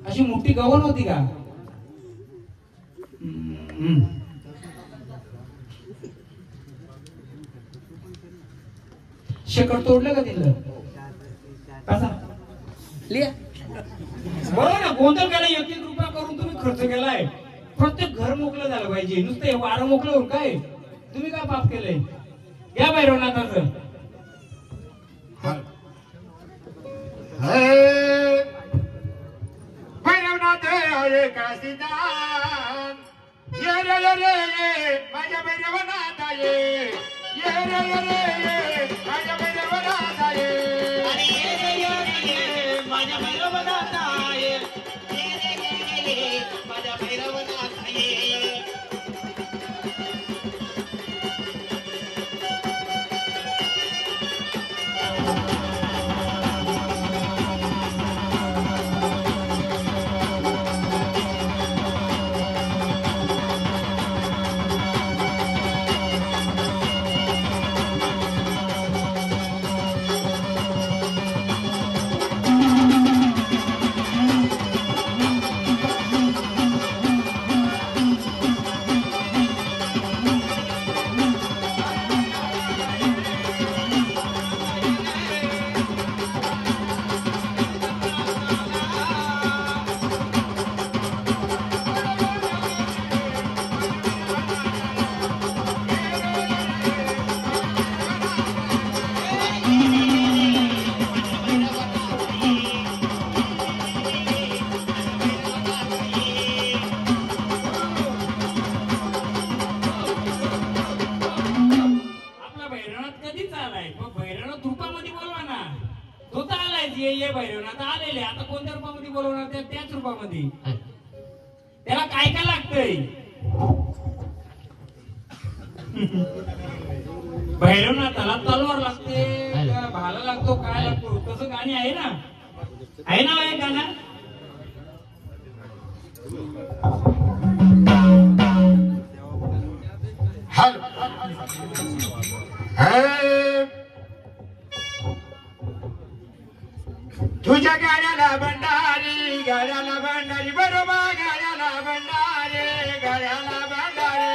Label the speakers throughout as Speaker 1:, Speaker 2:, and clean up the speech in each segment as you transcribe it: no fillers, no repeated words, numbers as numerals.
Speaker 1: अशी मोठी गव्हाण होती का? शेकड तोडलं का तिथलं? कसा लिया बरं ना, गोंधळ केला. 1-1 रुपया करून तुम्ही खर्च केलाय. प्रत्येक घर मोकळं झालं पाहिजे. नुसतं हे वारं मोकळं होऊन काय तुम्ही काय पाप केलंय? घ्या भैरवनाथाचं.
Speaker 2: भैरवनाथ हरे काशीदान ये रे माझ्या भैरवनाथ ये रे माझ्या भैरवनाथ ये माझ्या भैरवनाथ ये माझ्या भैरवनाथ ये.
Speaker 1: भैरवनाथ आलेले. आता कोणत्या रूपामध्ये बोलवणार? त्याच रूपामध्ये. त्याला काय काय लागतंय? भैरवनाथाला तलवार लागते, भाला लागतो, काय लागतो? तसं गाणी आहे ना? आहे ना एक गाणं?
Speaker 2: तुझ्या गाड्याला भंडारी, गाड्याला भंडारी, बरोबर गाड्याला भंडारी, गाड्याला भंडारी.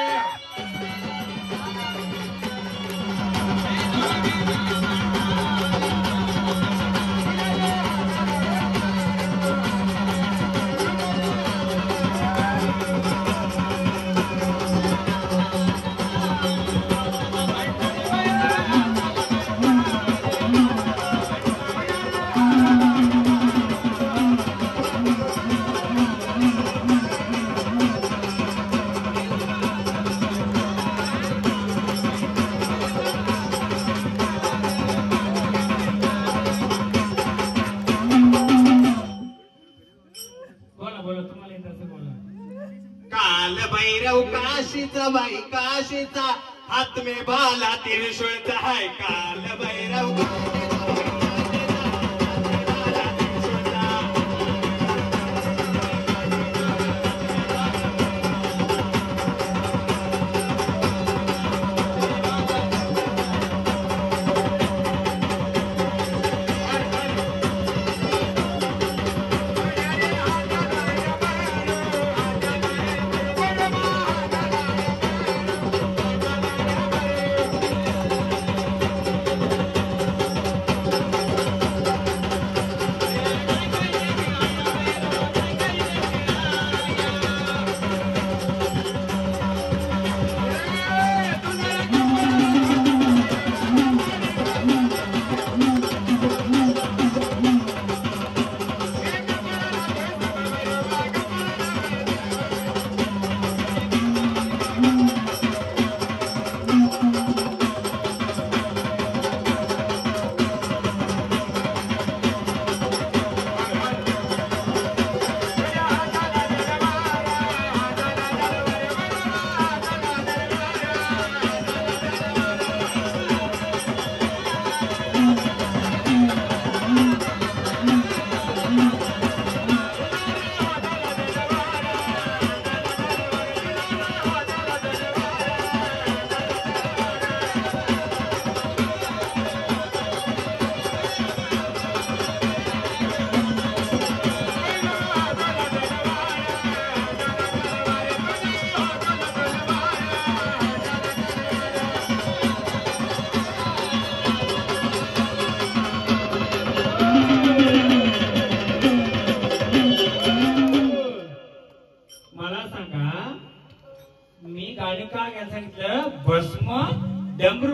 Speaker 2: काल भैरव काशीचा बाई काशीचा, हात में भाला त्रिशूळचा है. काल भैरव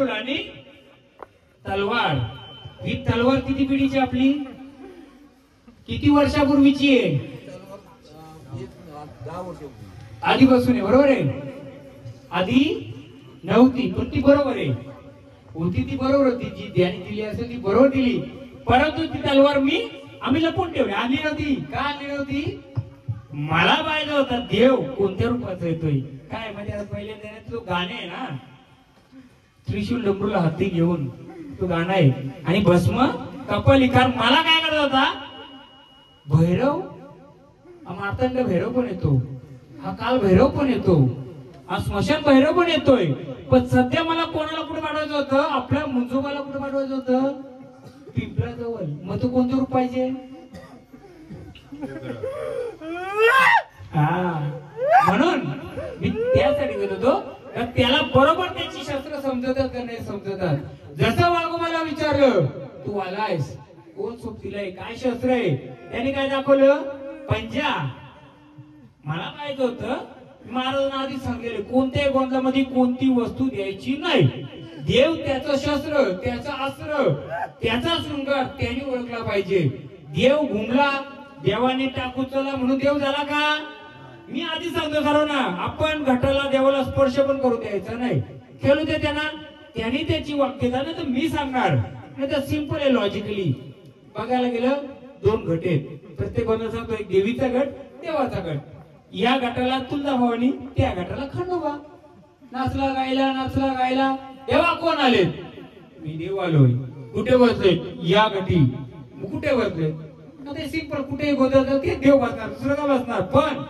Speaker 1: धनुर्धनुल आणि तलवार. ही तलवार किती पिढीची आपली, किती वर्षापूर्वीची आहे? आधीपासून आहे, बरोबर आहे. आधी नव्हती पण ती बरोबर आहे, होती ती बरोबर होती. जी ध्यानी दिली असेल ती बरोबर दिली, परंतु ती तलवार आम्ही लपून ठेवली. आणली नव्हती का? आणली नव्हती, मला पाहिजे होता देव कोणत्या रूपाचा येतोय काय. म्हणजे पहिले तो गाणे आहे ना, त्रिशूल डमरूला हाती घेऊन तो गाणं आहे, आणि भस्म कपालिकार. मला काय करत होता भैरव, मार्तंड भैरव पण येतो, हा काल भैरव पण येतो, हा स्मशान भैरव पण येतोय. पण सध्या मला कोणाला कुठे पाठवायचं होतं? आपल्या मुंजोबाला कुठे पाठवायचं होतं? पिंपळाजवळ. मग तो कोणतं रूप पाहिजे? म्हणून मी त्यासाठी गेलो होतो, त्याला बरोबर त्याची शस्त्र समजतात का नाही समजतात. जसं वाघोबाला विचारलं तू आलायस, कोण सोबतीला आहे, काय शस्त्र आहे, त्याने काय दाखवलं? पंजा. मला पाहिजे होतं, महाराजांना आधी सांगितले कोणत्याही गोंधळामध्ये कोणती वस्तू द्यायची नाही. देव त्याचं शस्त्र, त्याचा अस्त्र, त्याचा शृंगार त्याने ओळखला पाहिजे. देव घुमला, देवाने टाकू चला म्हणून देव झाला का? मी आधी सांगतो सर्वांना, आपण घटाला देवाला स्पर्श पण करू द्यायचा नाही. खेळू दे त्यांना, त्यांनी त्याची वाक्यता नाही तर मी सांगणार. नाही तर सिंपल आहे लॉजिकली. बघायला गेलं दोन घट आहेत, प्रत्येक गोंधळ सांगतो एक देवीचा गट, देवाचा गट. या गटाला तुळजाभवानी, त्या गटाला खंडोबा. नाचला गायला देवा कोण आले? मी देव आलोय. कुठे बसले? या गटी. कुठे बसले? ते सिंपल, कुठे गोंधळ ते देव बसणार, दुसरं का बसणार. पण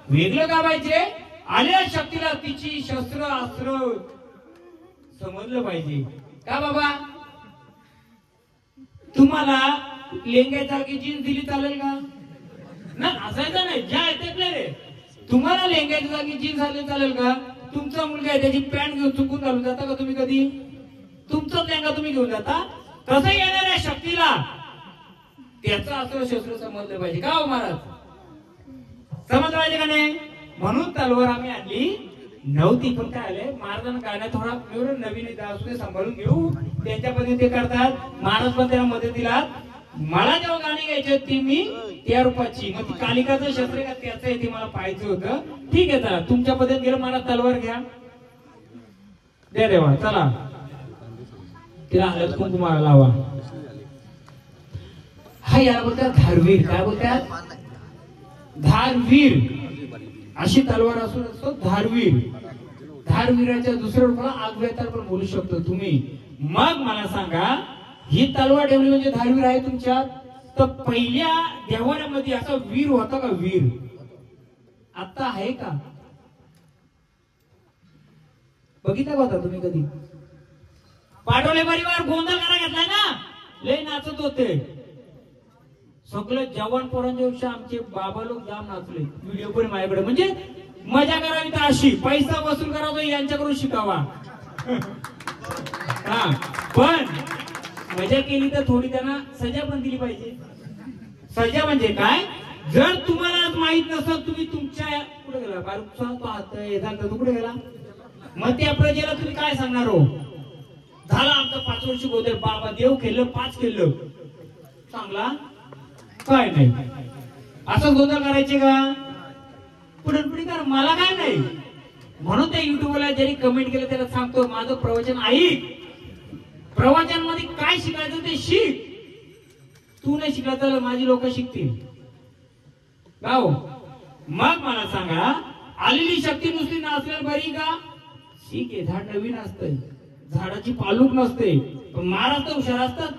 Speaker 1: वेगळं का पाहिजे? आल्या शक्तीला तिची शस्त्र अस्त्र समजलं पाहिजे का बाबा. तुम्हाला लेंग्याच्या जागी जीन्स दिली चालेल का? ना असायचं नाही, ज्या येतात रे. तुम्हाला लेंग्याच्या जागी जीन्स आली चालेल का? तुमचा मुलगा आहे त्याची पॅन्ट घेऊन चुकून घालून जाता का तुम्ही कधी? तुमचाच लेंगा तुम्ही घेऊन जाता. तसं येणाऱ्या शक्तीला त्याचं अस्त्र शस्त्र समजलं पाहिजे का हो महाराज? समजलं पाहिजे का नाही? म्हणून तलवार आम्ही आणली नव्हती. पण काय आले महाराजांना गाणं थोडा नवीन असू दे, सांभाळून घेऊ. त्यांच्या पद्धतीने ते करतात. महाराज पण त्याला मदतीला. मला जेव्हा गाणी घ्यायची ती मी त्या रूपाची, मग ती कालिकाचं शस्त्र का त्याचं आहे ते मला पाहायचं होतं. ठीक आहे चला, तुमच्या पद्धतीने गेलं. मला तलवार घ्या, द्या देवा. चला तिला हळद कुंकुमाला लावा. हा याला बोलतात धारवीर. काय बोलतात? धारवीर. अशी तलवार असून असतो धारवीर. धारवीराच्या दुसऱ्या रूपाला आगवेतार पण बोलू शकतो तुम्ही. मग मला सांगा, ही तलवार ठेवली म्हणजे धारवीर आहे तुमच्यात. तर पहिल्या देवाऱ्यामध्ये असा वीर होता का? वीर आता आहे का? बघितला होता तुम्ही कधी? पाटोले परिवार गोंधळ करा घेतलाय ना, लय नाचत होते सगळे जवान पोरांच्या. आमचे बाबा लोक जाम नाचले. व्हिडिओ पण माझ्याकडे. म्हणजे मजा करावी तर अशी, पैसा वसूल करावा यांच्याकडून शिकावा. हा, पण मजा केली तर थोडी त्यांना सजा पण दिली पाहिजे. सजा म्हणजे काय? जर तुम्हाला माहित नसेल, तुम्ही तुमच्या कुठे गेला बारूकचा तो हात येतात कुठे गेला, मग त्या प्रजेला तुम्ही काय सांगणार हो? झाला आमचं 5 वर्ष गोंधळ, बाबा देव केलं 5 केलं चांगला काय नाही. असं गोंधळ करायचे का? पुढे कर, मला काय नाही. म्हणून त्या युट्यूबला ज्यांनी कमेंट केलं त्याला सांगतो, माझं प्रवचन ऐक. प्रवचन मध्ये काय शिकायचं ते शिक. तू नाही शिकला तर माझी लोक शिकतील गाव. मग मला सांगा, आलेली शक्ती नुसती नाचल्यावर बरी का? ठीक आहे, झाड नवीन असतंय, झाडाची पालूक नसते. पण महाराज तर हुशार असतात.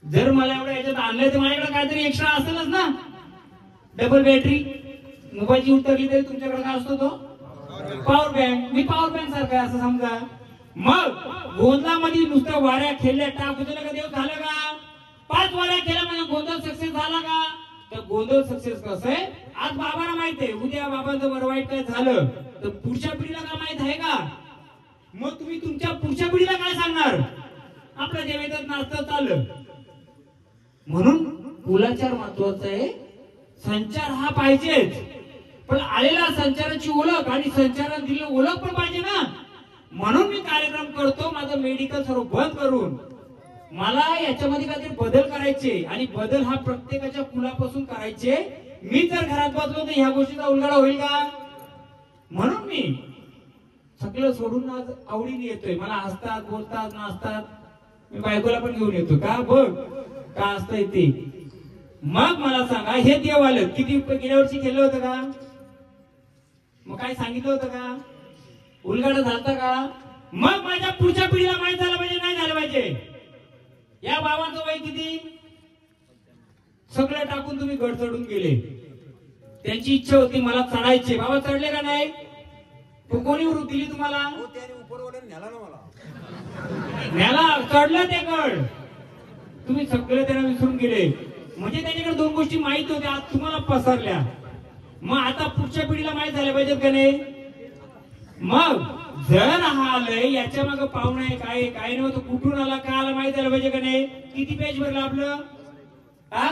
Speaker 1: जर मला एवढं याच्यात आणलंय तर माझ्याकडे काहीतरी एक्स्ट्रा असेलच ना. डबल बॅटरी मोबाईलची उतरली तरी तुमच्याकडे काय असतो? तो पॉवर बँक. मी पॉवर बँक सारखा असं समजा. मग गोंधळामध्ये नुसतं वाऱ्या खेळल्या टाक उचललं का देव झालं का? 5 वाऱ्या खेळल्या म्हणजे गोंधळ सक्सेस झाला का? तर गोंधळ सक्सेस कसं आहे? आज बाबाला माहित आहे, उद्या बाबाचं बरं वाईट काय झालं तर पुढच्या पिढीला काय माहित आहे का? मग तुम्ही तुमच्या पुढच्या पिढीला काय सांगणार? आपल्या देवेचं नाचतं चाललं. म्हणून कुलाचार महत्वाचा आहे. संचार हा पाहिजेच, पण आलेला संचाराची ओळख आणि संचारात दिलेली ओळख पण पाहिजे ना. म्हणून मी कार्यक्रम करतो, माझं मेडिकल सर्व बंद करून मला याच्यामध्ये काहीतरी बदल करायचे आणि बदल हा प्रत्येकाच्या कुलापासून करायचे. मी जर घरात बसलो तर ह्या गोष्टीचा उलगडा होईल का? म्हणून मी सगळं सोडून आज आवडीने येतोय. मला हसतात, बोलतात, नाचतात. मी बायकोला पण घेऊन येतो का बघ का असतंय ते. मग मला सांगा, हे देव आलं किती गेल्या वर्षी केलं होतं का? मग काय सांगितलं होतं का? उलगडा झालता का? मग माझ्या पुढच्या पिढीला माहित झालं पाहिजे, नाही झालं पाहिजे. या बाबांचं वय किती? सगळं टाकून तुम्ही गड चढून गेले. त्यांची इच्छा होती मला चढायचे. बाबा चढले का नाही? तो कोणी वृत्ती दिली तुम्हाला? न्याला चढलं ते गड. तुम्ही सगळं त्यांना विसरून गेले. म्हणजे त्याच्याकडे दोन गोष्टी माहित होत्या, आज तुम्हाला पसरल्या. मग आता पुढच्या पिढीला माहित झाल्या पाहिजेत का नाही? मग जर हा आलंय याच्या मागे पाहुणा आहे, काय काय नव्हतं, कुठून आला, का आला, माहित झालं पाहिजे का नाही? किती पेज भरलं आपलं? हा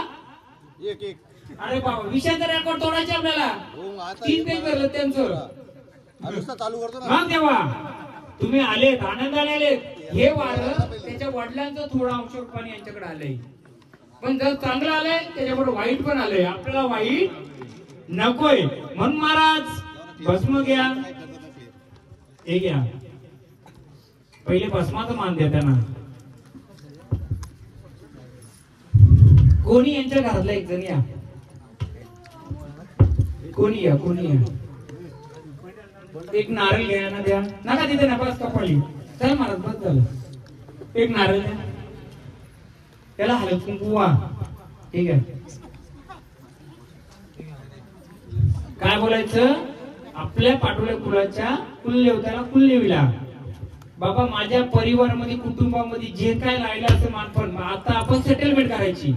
Speaker 3: एक एक.
Speaker 1: अरे बाबा, विषयाचा रेकॉर्ड तोडायचे आपल्याला. 3 पेज भरलं त्यांचं.
Speaker 3: चालू करतो ना.
Speaker 1: मग तेव्हा तुम्ही आलेत, आनंदाने आलेत. हे वारं त्याच्या वडिलांचं थोडं अंश रूपाने यांच्याकडे आलंय. पण जर चांगलं आलंय त्याच्याबरोबर वाईट पण आलंय. आपल्याला वाईट नकोय. म्हणून महाराज भस्म घ्या. हे घ्या, पहिले भस्माचं मान द्या त्यांना. कोणी यांच्या घरातला एक जण या. कोणी या, कोणी या. एक नारळ घ्या ना, द्या नका तिथे ना, बस कपाळी. चल महाराज, बस झालं. एक नारळ द्या त्याला. हलत कुंकू वा. ठीक आहे. काय बोलायचं? आपल्या पाटोल्या कुलाच्या कुलदेवताला कुलदेवीला, बाबा माझ्या परिवारामध्ये कुटुंबामध्ये जे काय राहिलं असं मानपण, आता आपण सेटलमेंट करायची.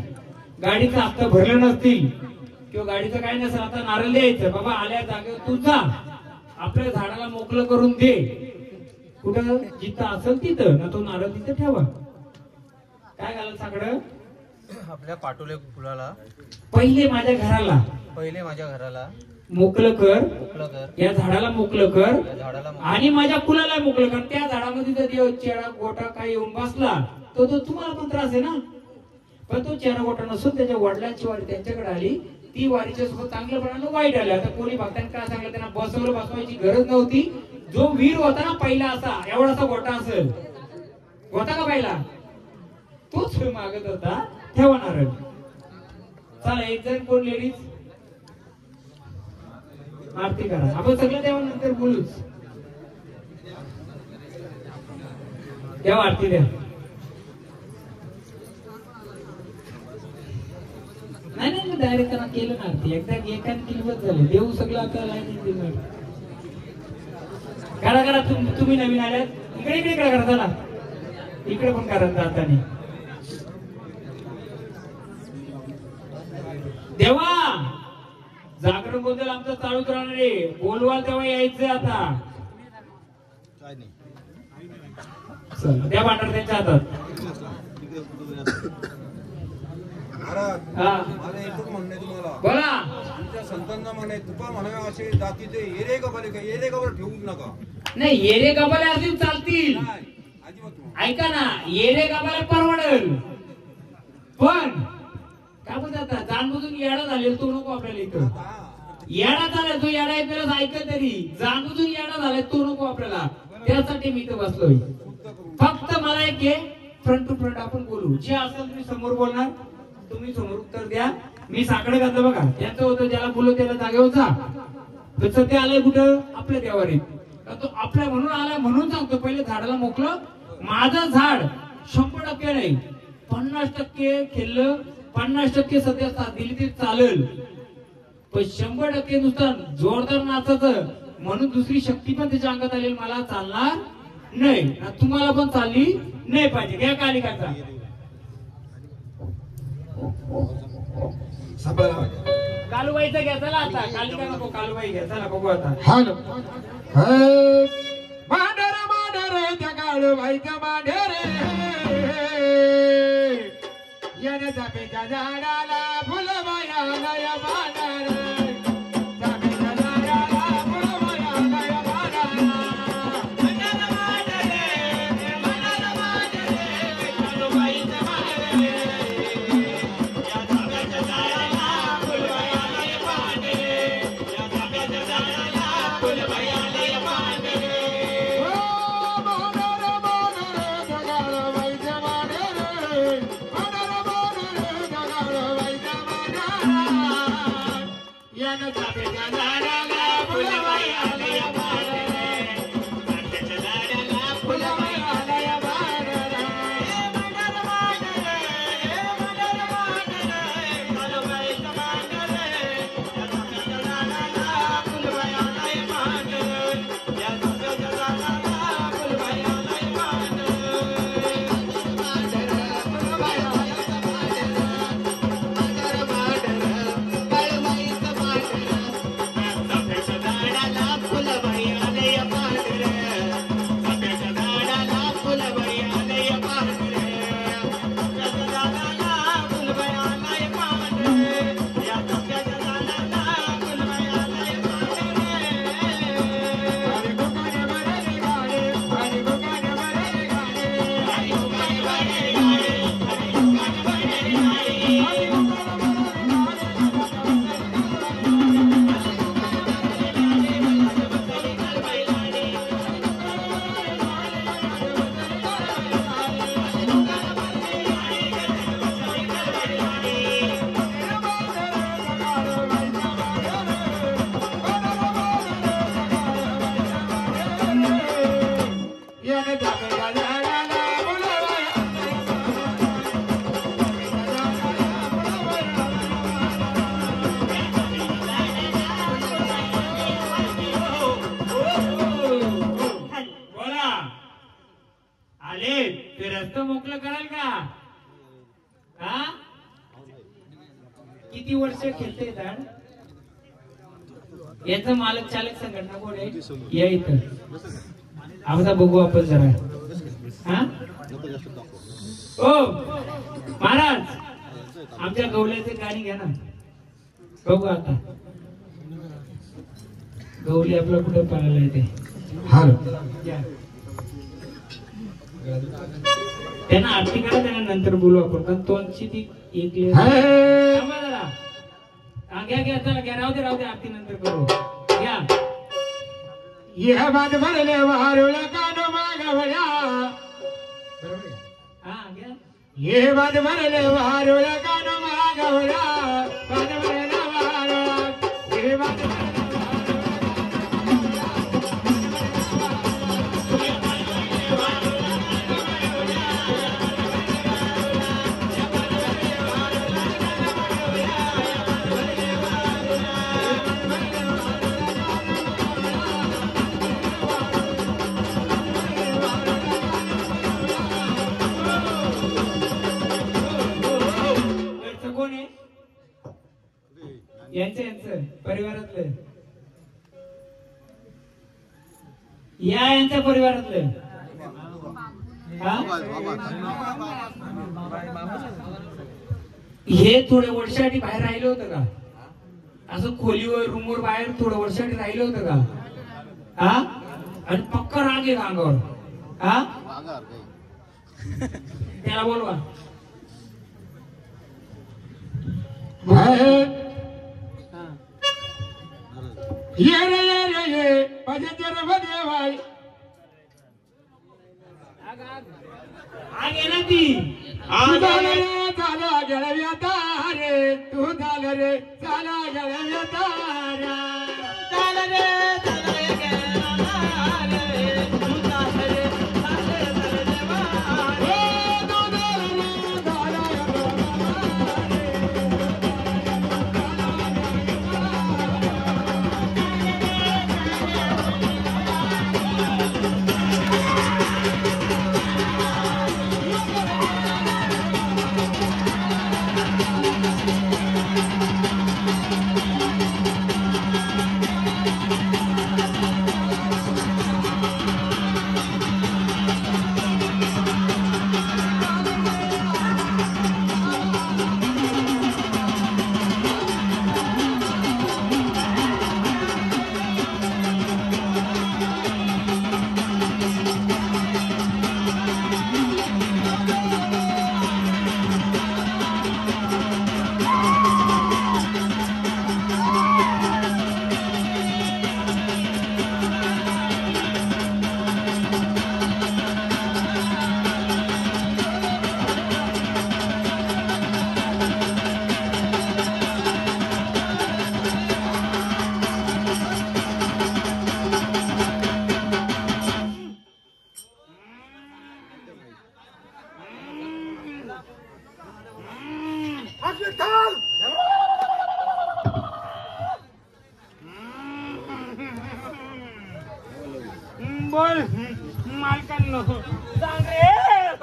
Speaker 1: गाडीचा हप्ता भरलं नसतील किंवा गाडीचं काय नसेल, आता नारळ द्यायचं. बाबा आल्या जागेवर तू जा, आपल्या झाडाला मोकळं करून दे. कुठं जिथं असेल तिथं ना, तो नारळ तिथं ठेवा. काय घालाल साकडं?
Speaker 3: आपल्या पाटोले फुलाला
Speaker 1: पहिले माझ्या घराला,
Speaker 3: पहिले माझ्या घराला
Speaker 1: मोकळं कर.
Speaker 3: मोकळं कर.
Speaker 1: या झाडाला मोकळं कर
Speaker 3: झाडाला
Speaker 1: आणि माझ्या कुलाला मोकळं कर. त्या झाडामध्ये जर देव चेहरा गोटा काय येऊन बसला तो तुम्हाला पण त्रास आहे ना. पण तो चेहरा गोटा नसून त्याच्या वडिलांची वारी त्यांच्याकडे आली, ती वारीच्या सोबत चांगलं पण वाईट आलं. आता कोणी भक्तांनी काय सांगलं, त्यांना बसवलं, बसवायची गरज नव्हती. जो वीर होता ना पहिला, असा एवढासा गोटा असेल, होता का पहिला, तोच मागत होता. ठेवा नारळ. चला एक जण कोण लेडीज आरती करा. आपण सगळं तेव्हा नंतर बोलूच. तेव्हा आरती द्या. नाही नाही, डायरेक्ट त्यांना केलं ना आरती. एकदा एकाने केली बस झाले. देऊ सगळं आता लाईन करा करा. तुम्ही नवीन आल्यात, इकडे इकडे करा. चला इकडे पण करा जातानी. देवा जागरण गोंधळ आमचं चालूच राहणार आहे. बोलवाल तेव्हा यायचं. आता त्या भांडार त्यांच्या हातात. बोला.
Speaker 4: आमच्या संतांना म्हणे तुपा म्हणावे असे जातीचे येरे गबाले का येरे गबाल ठेवूच नका.
Speaker 1: नाही, येरे गबाले अजून चालतील. ऐका ना, येरे गबाले परवडेल. पण काय बोलतात, जाणबुजून येडा झालेला तो नको आपल्याला. इथं येडा झालाय तो, येडा ऐकलं ऐकलं तरी जाणबुजून येडा झालाय तो नको आपल्याला. त्यासाठी मी इथं बसलोय. फक्त मला एक आहे, फ्रंट टू फ्रंट आपण बोलू. जे असेल तुम्ही समोर बोलणार, तुम्ही समोर उत्तर द्या. मी साकडं घातलं बघा, त्याचं होतं ज्याला बोलू त्याला जागेवर जा. तर सध्या आलंय कुठं? आपल्या देवारीत. तो आपल्या म्हणून आलाय म्हणून सांगतो, पहिले झाडाला मोकलं. माझं झाड 100% नाही, 50% खेळलं, 50% सध्या साथ दिली तरी चालेल. पण 100% नुसतं जोरदार नाचायचं म्हणून दुसरी शक्ती पण त्याच्या अंगात आलेली मला चालणार नाही. तुम्हाला पण चालली नाही पाहिजे. घ्या कालिकाचा. कालूबाईचा घ्या. चला आता कालिका नको, कालूबाई घ्या. चला बघू आता.
Speaker 2: हॅलो मांडर मांडर त्या काळूबाईचा मांडर याने चापेच्या झाडाला फुलबाया लया मांडर. चापेच्या झाडाला फुलबाया लया मांडर. यानं चाफ्याच्या झाडाला फुलबाई आलया बहार रे. चाफ्याच्या झाडाला फुलबाई आलया बहार रे. मंडर मांडर रे, मंडर मांडर रे, काळूबाईचं मांडर रे. या चाफ्याच्या झाडाला फुलबाई आलया बहार रे. या चाफ्याच्या झाडाला फुलबाई आलया बहार रे. मोकळं कराल का? हा किती वर्ष खेळते झाड? याचं मालक चालक संघटना कोण आहे? या इथं आमचा बघू आपण जरा. हा ओ महाराज आमच्या गवल्याचे गाणी घ्या ना बघू. आता गवली आपलं कुठं पाहायला येते? त्यांना आरती करा, त्यांना नंतर बोलू आपण. कारण तोंडची ती एक घ्या चला घ्या. राहू दे आरती नंतर करू. घ्या
Speaker 5: ये बाद भरले वारुळ कानो मागवल्या.
Speaker 1: हा घ्या.
Speaker 5: ये बाद भरले वारुळ कानो मागवल्या. बाद भरले वारुळ ये बाद
Speaker 1: यांचं परिवारातलं यांच्या परिवारातलं. हे थोडं वर्षासाठी बाहेर राहिलं होतं का? असं खोलीवर रूमवर बाहेर थोडं वर्षासाठी राहिलं होतं का? हा आणि पक्का राग आहे अंगावर. हा त्याला बोलवा.
Speaker 5: ये रे ये पजर बदे भाई.
Speaker 1: आग आहे ना ती.
Speaker 5: तू झालं रे झाला गळव्या तारे. तू झालं रे झाला गळव्या तारा.
Speaker 2: झालं रे झालं रे गेला रे. तू झालं रे झालं रे देवा रे.
Speaker 5: तू झालं रे झाला
Speaker 1: बोल मालकांनो सांग रे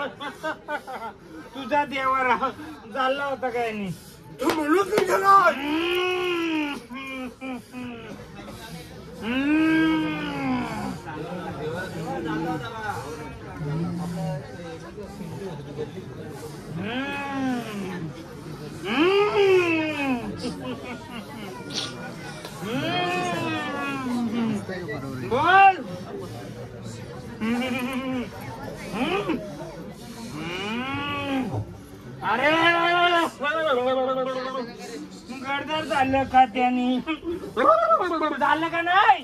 Speaker 1: तुझा देवारा झाला होता काय नाही
Speaker 5: तू म्हणून मी गेला
Speaker 1: बोल अरे गडदर झालं का त्यानी झालं का नाही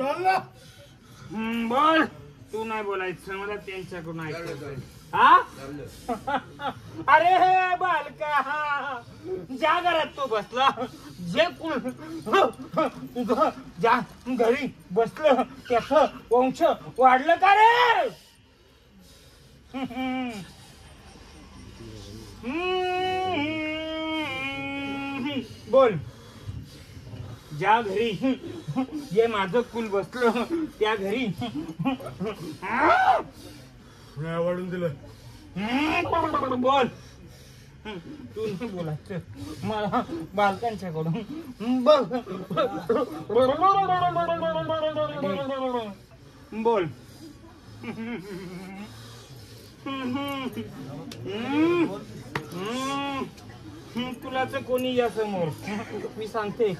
Speaker 1: बोल तू नाही बोलायचं मला त्यांच्याकडून ऐकायचं हा अरे बालका ज्या घरात तो बसला जे ज्या घरी बसलं त्याच वंश वाढलं का रे बोल ज्या घरी जे माझं कुल बसलं त्या घरी
Speaker 5: वाढून दिलं
Speaker 1: बोल तू नाही बोलायचं मला बालकांच्याकडून बघ बोल तुलाच कोणी या समोर मी सांगते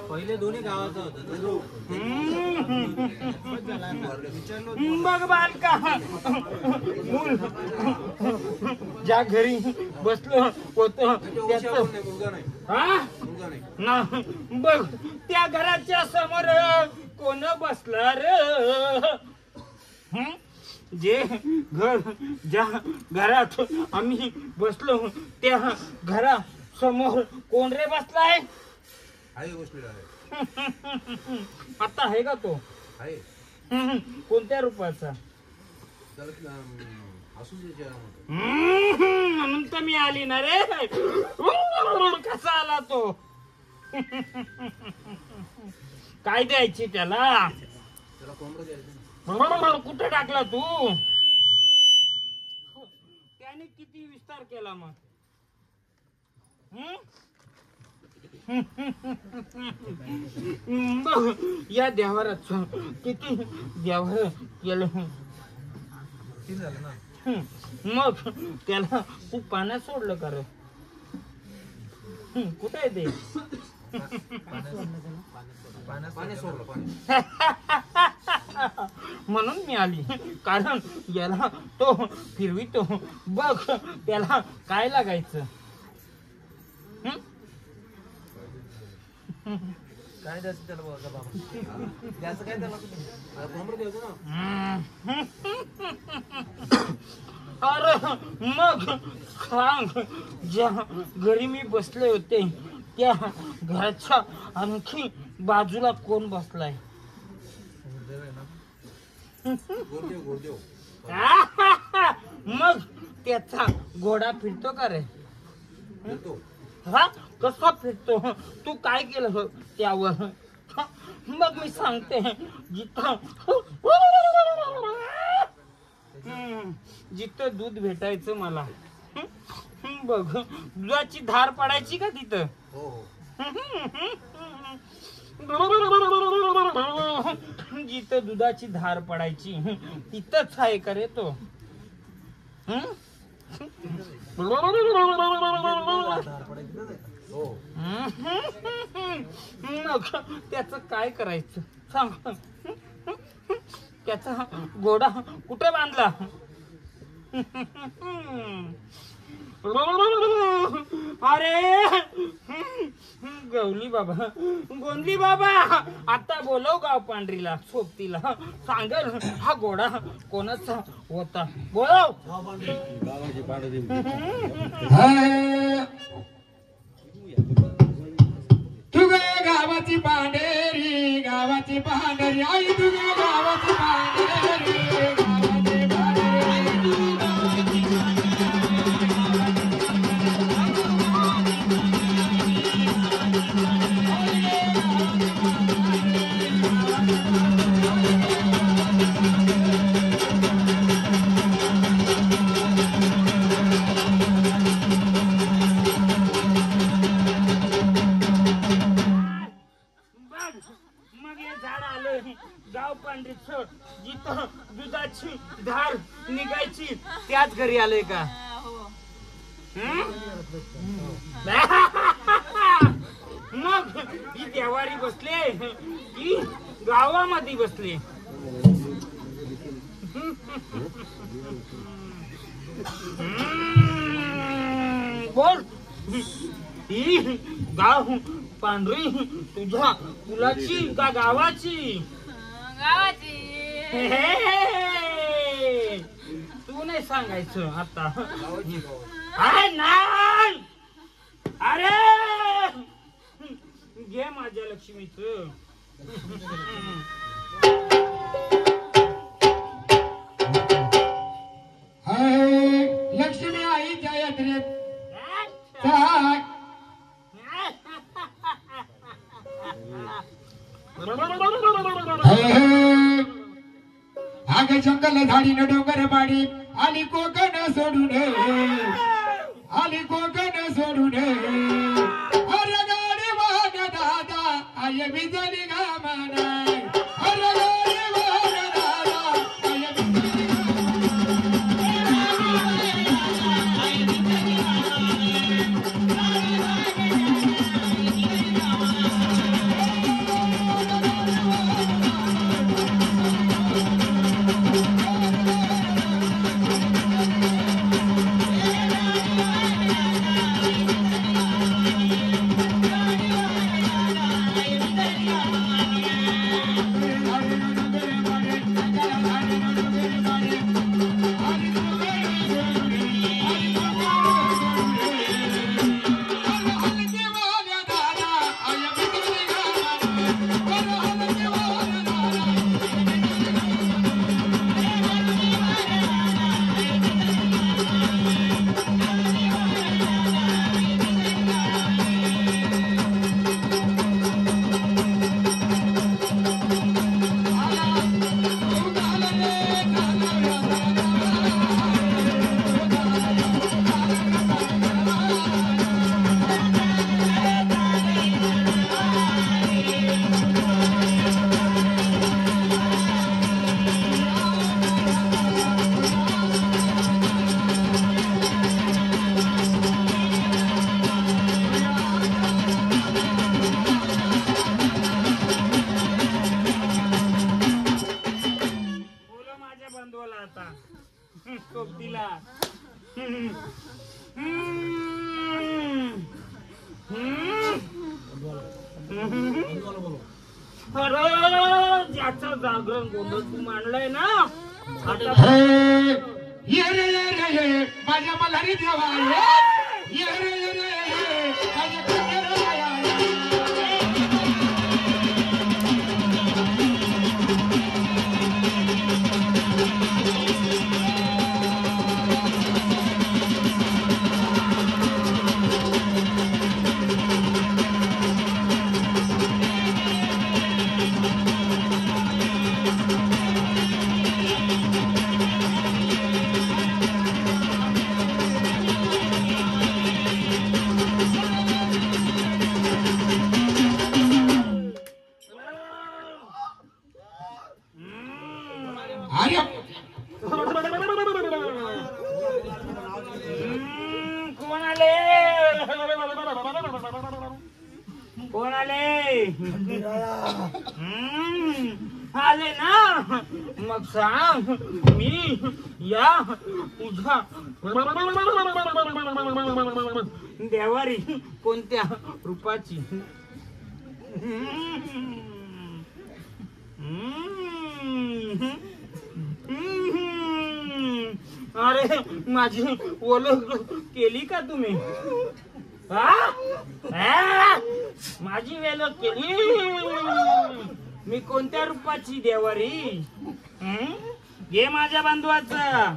Speaker 3: पहिले दोन्ही गावाचं होतं
Speaker 1: बघ बालका मूल ज्या घरी बसलं होतं ना बघ त्या घराच्या समोर कोण बसला रे जे घर ज्या घरात आम्ही बसलो त्या घरा समोर कोण रे बसलाय आता आहे का तो कोणत्या रूपाचा म्हणून तर मी आली ना रे कसा आला तो काय द्यायची त्याला कुठे टाकला तू त्याने किती विस्तार केला मग या देवाराच किती देवार केलं मग त्याला तू पाण्यात सोडलं का रे कुठे आहे ते म्हणून मी आली कारण याला तो फिरवितो बघ त्याला काय लागायचं
Speaker 3: काय द्यायचं त्याला बाबा द्यायचं काय त्याला कोंबडं द्यायचं ना
Speaker 1: अरे मग सांग ज्या घरी मी बसले होते त्या घराच्या आणखी बाजूला कोण बसलाय मग त्याचा घोडा फिरतो का रे हा कसा फिरतो तू काय केलं त्यावर मग मी सांगते जिथं जिथं दूध भेटायचं मला बघ दुधाची धार पडायची का तिथं जिथं दुधाची धार पडायची तिथंच आहे का रे तो मग त्याच काय करायचं सांग त्याचा घोडा कुठे बांधला अरे गवली बाबा गोंदली बाबा आता बोलव गाव पांढरीला सोबतीला सांगल हा घोडा कोणाचा होता बोलव
Speaker 5: तू गावाची पांढरी गावाची पांढरी आई तू गावाची पांढरी गावाची पांढरी
Speaker 1: मग हे झाड आलं गाव पांढरी छोट जिथं दुधाची धार निघायची त्याच घरी आलंय का? मग ही देवारी बसले की गावामध्ये बसले? बोल ही गाव पांढरी तुझ्या मुलाची का गावाची?
Speaker 6: गावाची.
Speaker 1: तू नाही सांगायचं आता. अरे नाही, अरे घे माझ्या लक्ष्मीच.
Speaker 5: लक्ष्मी आईच्या यात्रेत आगे जंगल झाडी न डोंगर माडी आली कोकण सोडून, आली कोकण सोडून. अरे गाडी वाग दादा आय बिजली गामाना, अरे गाडी वाग दादा आय बिजली
Speaker 1: सोबतीला. अरे ज्याचं जागरण गोंधळ तू मांडलंय ना आता.
Speaker 5: ये रे ये माझ्या मल्हारी देवा, ये रे ये माझ्या कन्या.
Speaker 1: कोण आले? कोण आले? आले ना, मग सांग. मी या तुझ्या देवारी कोणत्या रूपाची? अरे माझी ओळख केली का तुम्ही? माझी ओळख केली? मी कोणत्या रूपाची देवारी? घे माझ्या बांधवाचा.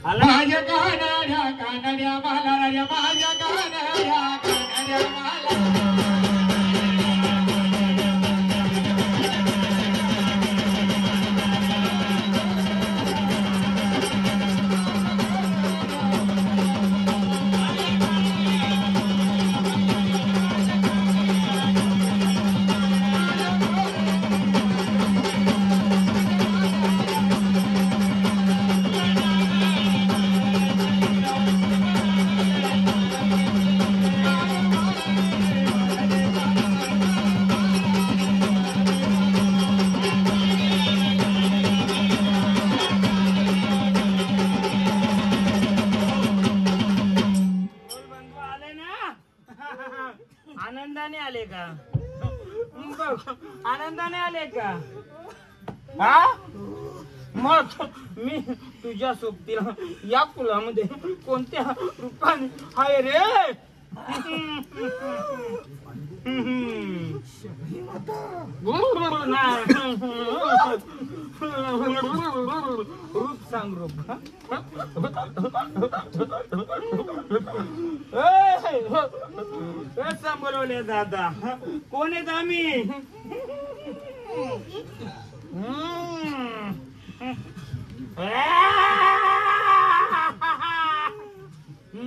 Speaker 5: माझ्या कानड्या कानड्या मला रे, माझ्या कानड्या कानड्या मला.
Speaker 1: बघ, आनंदाने आले का? हा मग मी तुझ्या सोबतीला या फुलामध्ये कोणत्या रूपाने हाय रे? रूप सांग रूप. सांभाळवले दादा कोण आहेत आम्ही?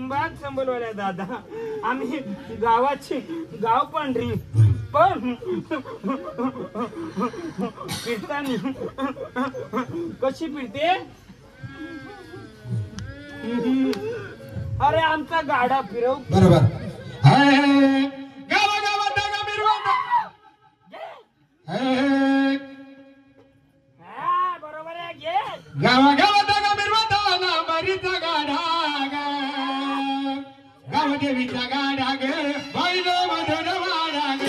Speaker 1: बाग सांभाळवल्या दादा आम्ही गावाची गाव पांढरी पण फिरताना कशी फिरते? अरे आमचा गाडा फिरव
Speaker 5: बरोबर. गावागावात दागा मिरवता.
Speaker 1: बरोबर आहे घे.
Speaker 5: गावागावात दागा मिरवता लांबरीचा गाडा ग गावदेवीचा गाडा ग बैलो मधुर वाडा ग.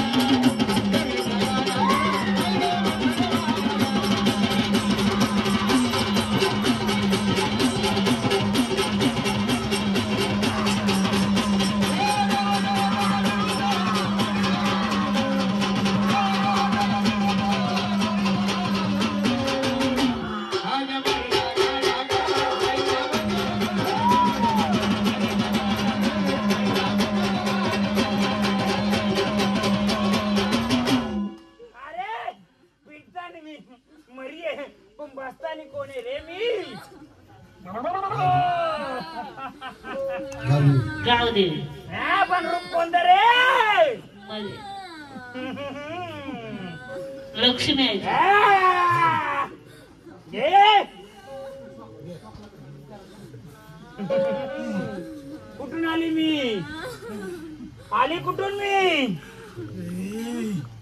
Speaker 6: गावदेवी
Speaker 1: पण रूप कोणतं रे?
Speaker 6: लक्ष्मी आहे.
Speaker 1: कुठून आली मी? आली कुठून मी?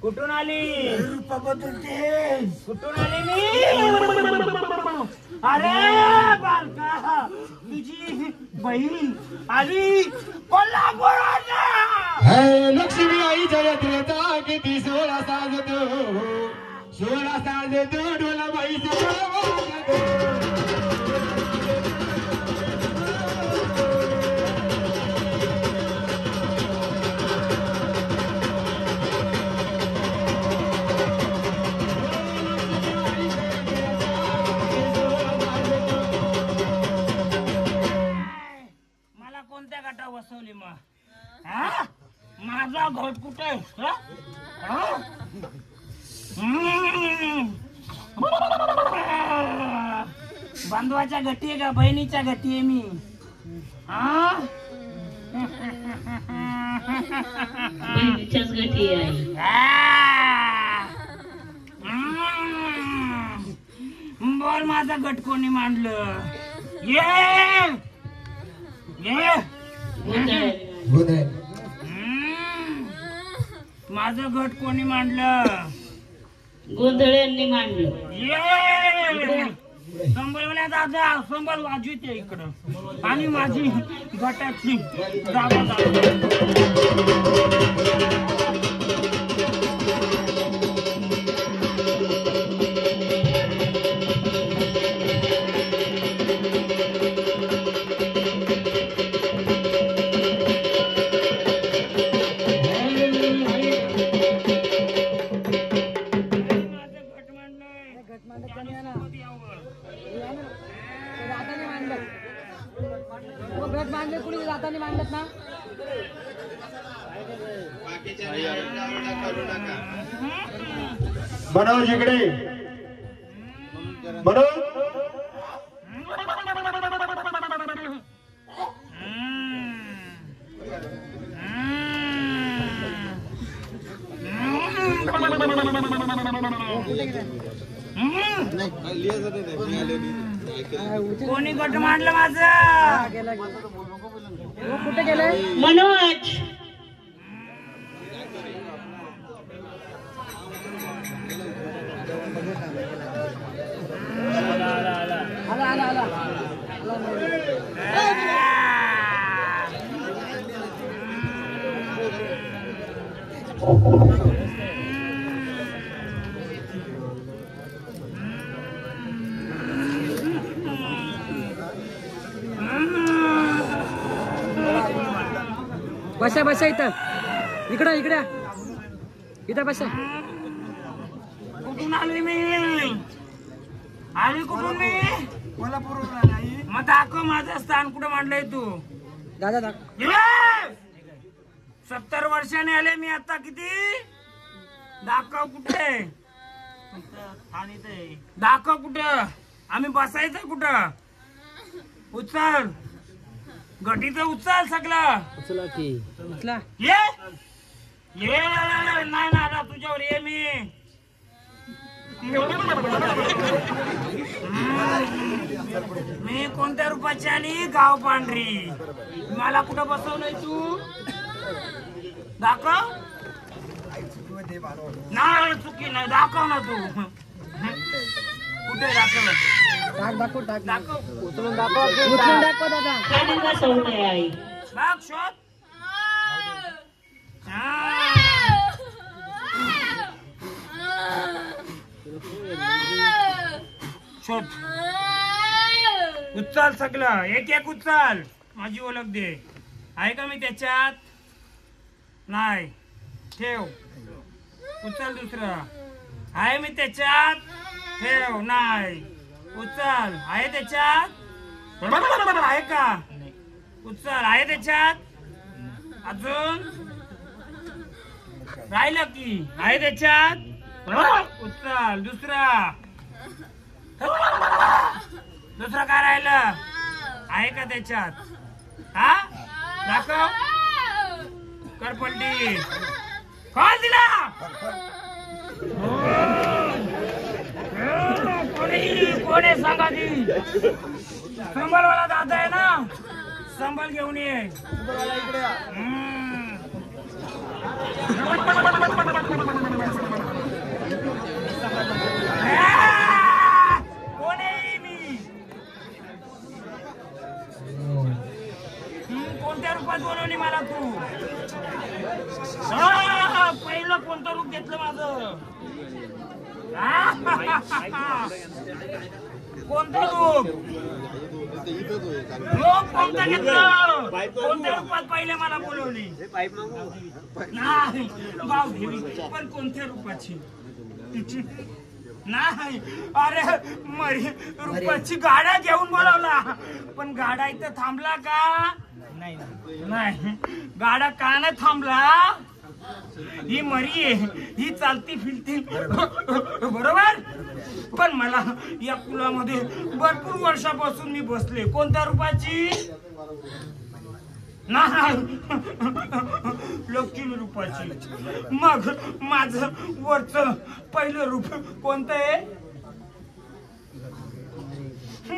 Speaker 1: कुठून आली? कुठून आली मी? अरे बालका तुझी बहीण आली कोल्हापूर.
Speaker 5: लक्ष्मी आईच्या यात्रेचा किती सोळा साजतो डोलाबाई
Speaker 1: मला कोणत्या गटा बसवली मग? माझा घट कुठे? बांधवाच्या गटी आहे का बहिणीच्या गटी आहे मी?
Speaker 6: बहिणीच्याच गटी आहे.
Speaker 1: बोल माझा गट कोणी मांडलं? ये माझं गट कोणी मांडलं?
Speaker 6: गोंधळ्यांनी मांडलं.
Speaker 1: संभळवल्या दादा संभळ वाजविते इकडं आणि माझी गटाची जागा
Speaker 5: मनोज इकडे मनोज
Speaker 1: कोणी गट मांडलं माझं? कुठे गेलंय
Speaker 6: मनोज?
Speaker 1: आला
Speaker 7: बसा बसा इथं इकडं इकडे इथं बसा.
Speaker 1: कुठून आली मी आली कुठून मी कोल्हापूरवरून आली. मग दाखव माझं स्थान कुठं मांडलंय तू.
Speaker 7: दादा
Speaker 1: 70 वर्षाने आले मी आता. किती दाखव कुठे दाखव कुठं. आम्ही बसायचं कुठं. उचल गटीचं उचल सगळं.
Speaker 7: उचला की उचला.
Speaker 1: ये ये नाही ना तुझ्यावर ये मी. मी कोणत्या रूपाची आली. गाव पांढरी. मला कुठं बसवलंय तू. दाखव. नाही चुकी नाही. दाखव ना तू. कुठे दाखव.
Speaker 7: दाखव
Speaker 1: दाखव.
Speaker 7: उचलून दाखव दादा.
Speaker 6: खाली बसवलंय आई.
Speaker 1: बघ शोध. शोध. उचल सगळं एक एक उचल. माझी ओळख दे. आहे का मी त्याच्यात. नाही ठेव. उचल दुसरं. आहे मी त्याच्यात. ठेव. नाही उचल. आहे त्याच्यात. आहे का. उचल. आहे त्याच्यात. अजून राहिलं की. आहे त्याच्यात. उचल. दुसरा दुसरं काय राहिलं. आहे का त्याच्यात. हा दाखव. कर पलटी. खोल दिला. कोणी सांगा ती. संबलवाला दादा आहे ना. संबल घेऊन ये. कोणी मी कोणत्या रूपात बोलवली मला तू. पहिलं कोणतं रूप घेतलं माझं. कोणतं रूप. रूप कोणतं घेतलं. कोणत्या रूपात पहिले मला बोलवली. नाही भावदेवी. पण कोणत्या रूपाची. नाही अरे मरी रूपाची. गाड्या घेऊन बोलावला. पण गाडा इथं थांबला का. नाही गाडा का नाही थांबला. ही मरी आहे. ही चालती फिरती बरोबर. पण मला या कुलामध्ये भरपूर वर्षापासून मी बसले. कोणत्या रूपाची. नाही लक्ष्मी रूपाची. मग माझं वरचं पहिलं रूप कोणतं आहे.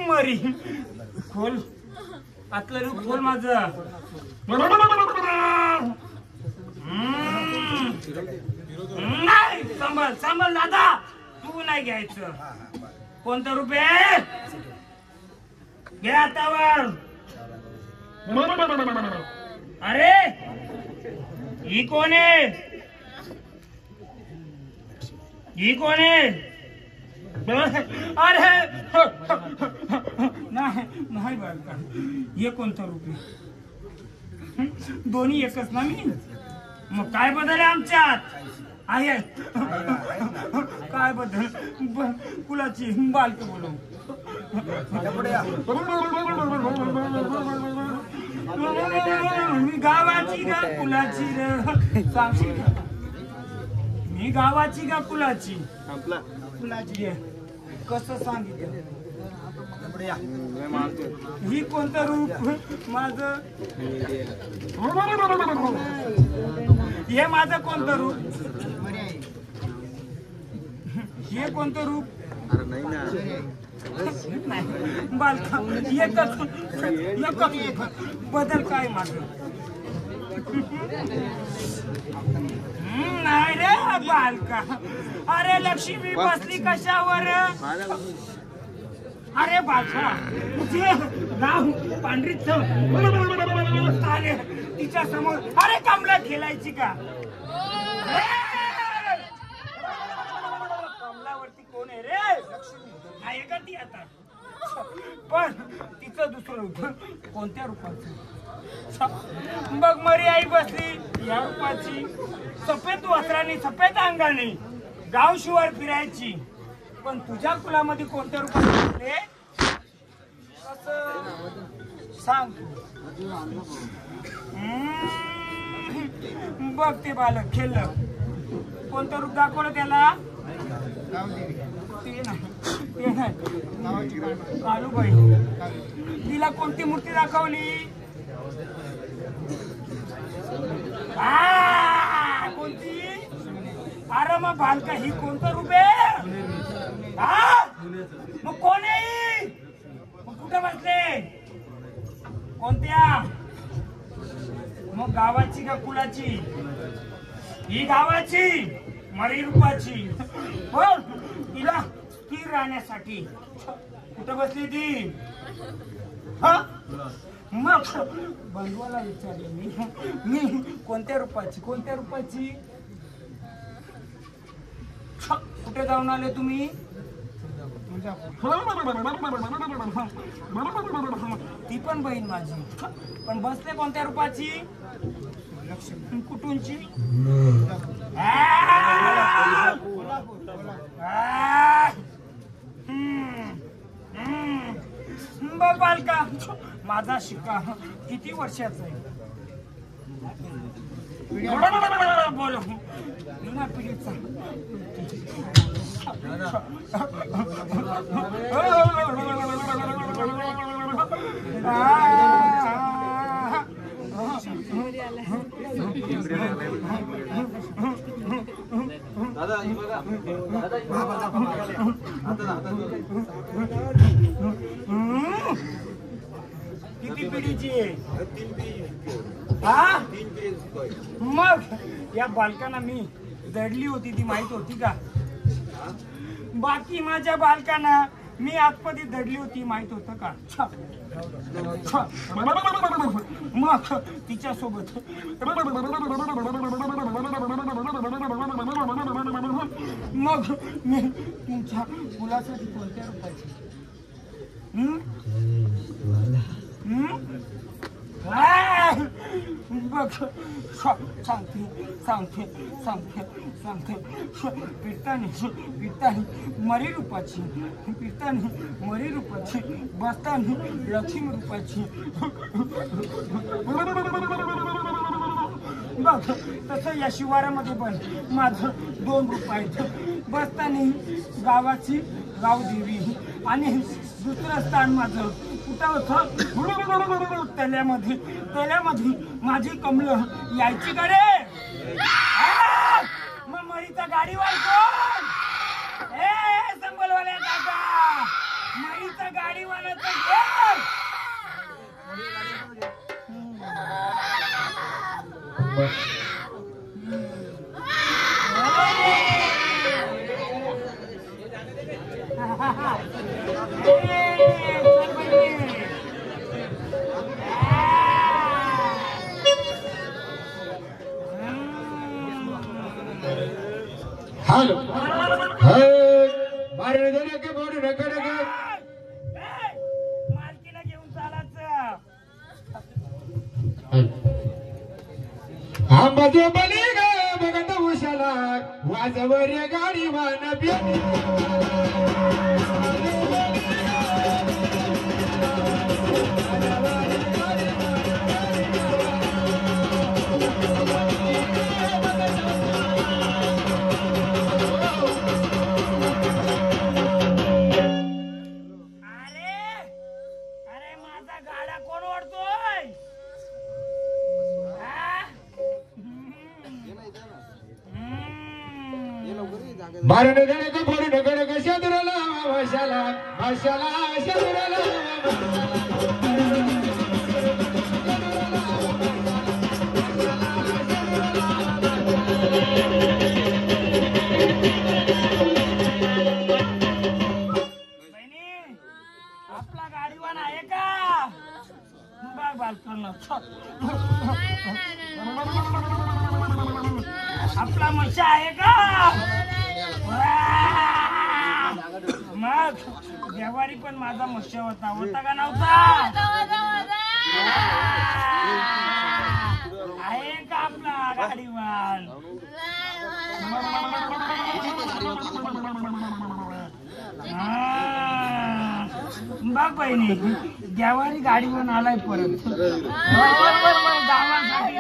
Speaker 1: मरी. खोल आतलं रूप खोल माझं. नाही सांभाळ सांभाळ दादा. तू नाही घ्यायचं. कोणतं रूप आहे. घे हातावर. अरे ही कोण आहे. ही कोण आहे. अरे नाही बरं. हे कोणतं रूप आहे. दोन्ही एकच ना मी. मग काय बदल आहे आमच्यात. आहे काय बदल. कुलाची बालक बोलू. मी गावाची का कुलाची रे. सांगशील का. मी गावाची का कुलाची. कुलाची आहे. कसं सांगितलं. ही कोणतं रूप माझं. हे माझं कोणतं रूप. हे कोणतं रूप. बालका एकच बदल काय माझं. नाही रे बालका. अरे लक्ष्मी बसली कशावर. अरे बालका तुझे गाव पांढरीच आले तिच्या समोर. अरे कमला खेळायची का. कमलावरती कोण आहे रे. आहे का ती आता. पण तिचं दुसरं रूप कोणत्या रूपाचं? बघ मरी आई बसली या रूपाची, सफेद वस्त्राने सफेद अंगाने गाव शिवार फिरायची. पण तुझ्या कुलामध्ये कोणत्या रूपात बसले असं सांग तू. बघ ते बालक खेळलं, कोणतं रूप दाखवलं त्याला? ते नाही कालूबाई. तिला कोणती मूर्ती दाखवली? कोणती? अरे मग बालका ही कोणतं रूप आहे? मग कोण आहे? मग कुठे बसले? कोणत्या? मग गावाची का कुलाची? ही गावाची मरी रूपाची. पण तिला स्थिर राहण्यासाठी कुठे बसली ती? मग बंधुवाला विचारलं मी कोणत्या रूपाची? कोणत्या रूपाची? कुठे जाऊन आले तुम्ही? ती पण बहीण माझी. पण बसले कोणत्या रूपाची? कुठूनची? बालका माझा शिका किती वर्षाचा आहे? बोल ना पिढीचा.
Speaker 3: दादा
Speaker 1: किती पिढीची आहे? हा मग या बालकांना मी दडली होती ती माहित होती का? बाकी माझ्या बालकांना मी आतमध्ये दडली होती माहित होतं का? मग तिच्या सोबत मग मी तुमच्या मुलासाठी कोणत्या रूपाची? बघ सांगते पिरतानी मरी रूपाची, बसतानी लक्ष्मी रूपाची. बघ तसं या शिवारामध्ये पण माझं 2 रूप आहेत. बसतानी गावाची गावदेवी आणि दुसरं स्थान माझं कुठं होतं? तल्यामध्ये माझी कमलं यायची का रे? मग मरीचा गाडीवर कोण? संबलवाल्या काका, मरीचा गाडीवाल्याचं कोण?
Speaker 5: हॅलो मारे देणे के बोडू नका
Speaker 1: मालकीला घेऊन चालायचं.
Speaker 5: आंबाजो बली ग बघत उशाला वाजवर गाडी मान मारण देणे का बोडू नका शेंद्राला भाषाला शेंद्राला
Speaker 1: आपला गाडीवान आहे का? आपला मशा आहे का? मग देवारी पण माझा मत्स्य होता का नव्हता? आहे का आपला गाडीवान? बघ बहिणी देवारी गाडीवर आलाय परत गावासाठी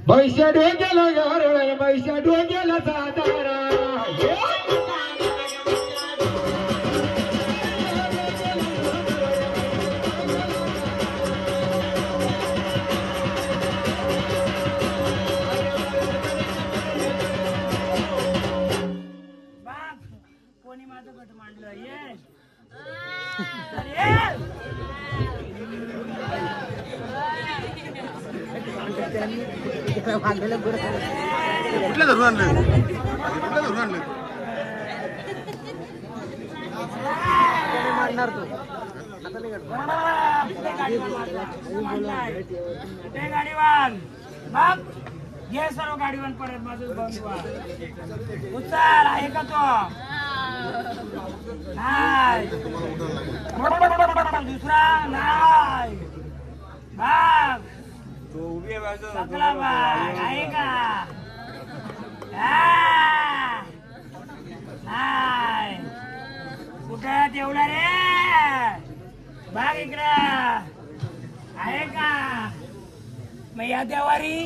Speaker 5: पैसा डोक्याला घर पैसा डोक्याला सातारा
Speaker 1: कोणी माझं गट मांडलं ये
Speaker 4: कुठल्या धरून आणलं? कुठल्या धरून आणलं?
Speaker 3: मांडणार तो
Speaker 1: गाडीवान मग घे सर्व गाडीवान परत माझं बंधू उचल आहे का तो? नाही दुसरा नाही बघ सकला बाग आहे का? नाही कुठे ठेवला रे? बघ इकडे आहे का? मग या देवारी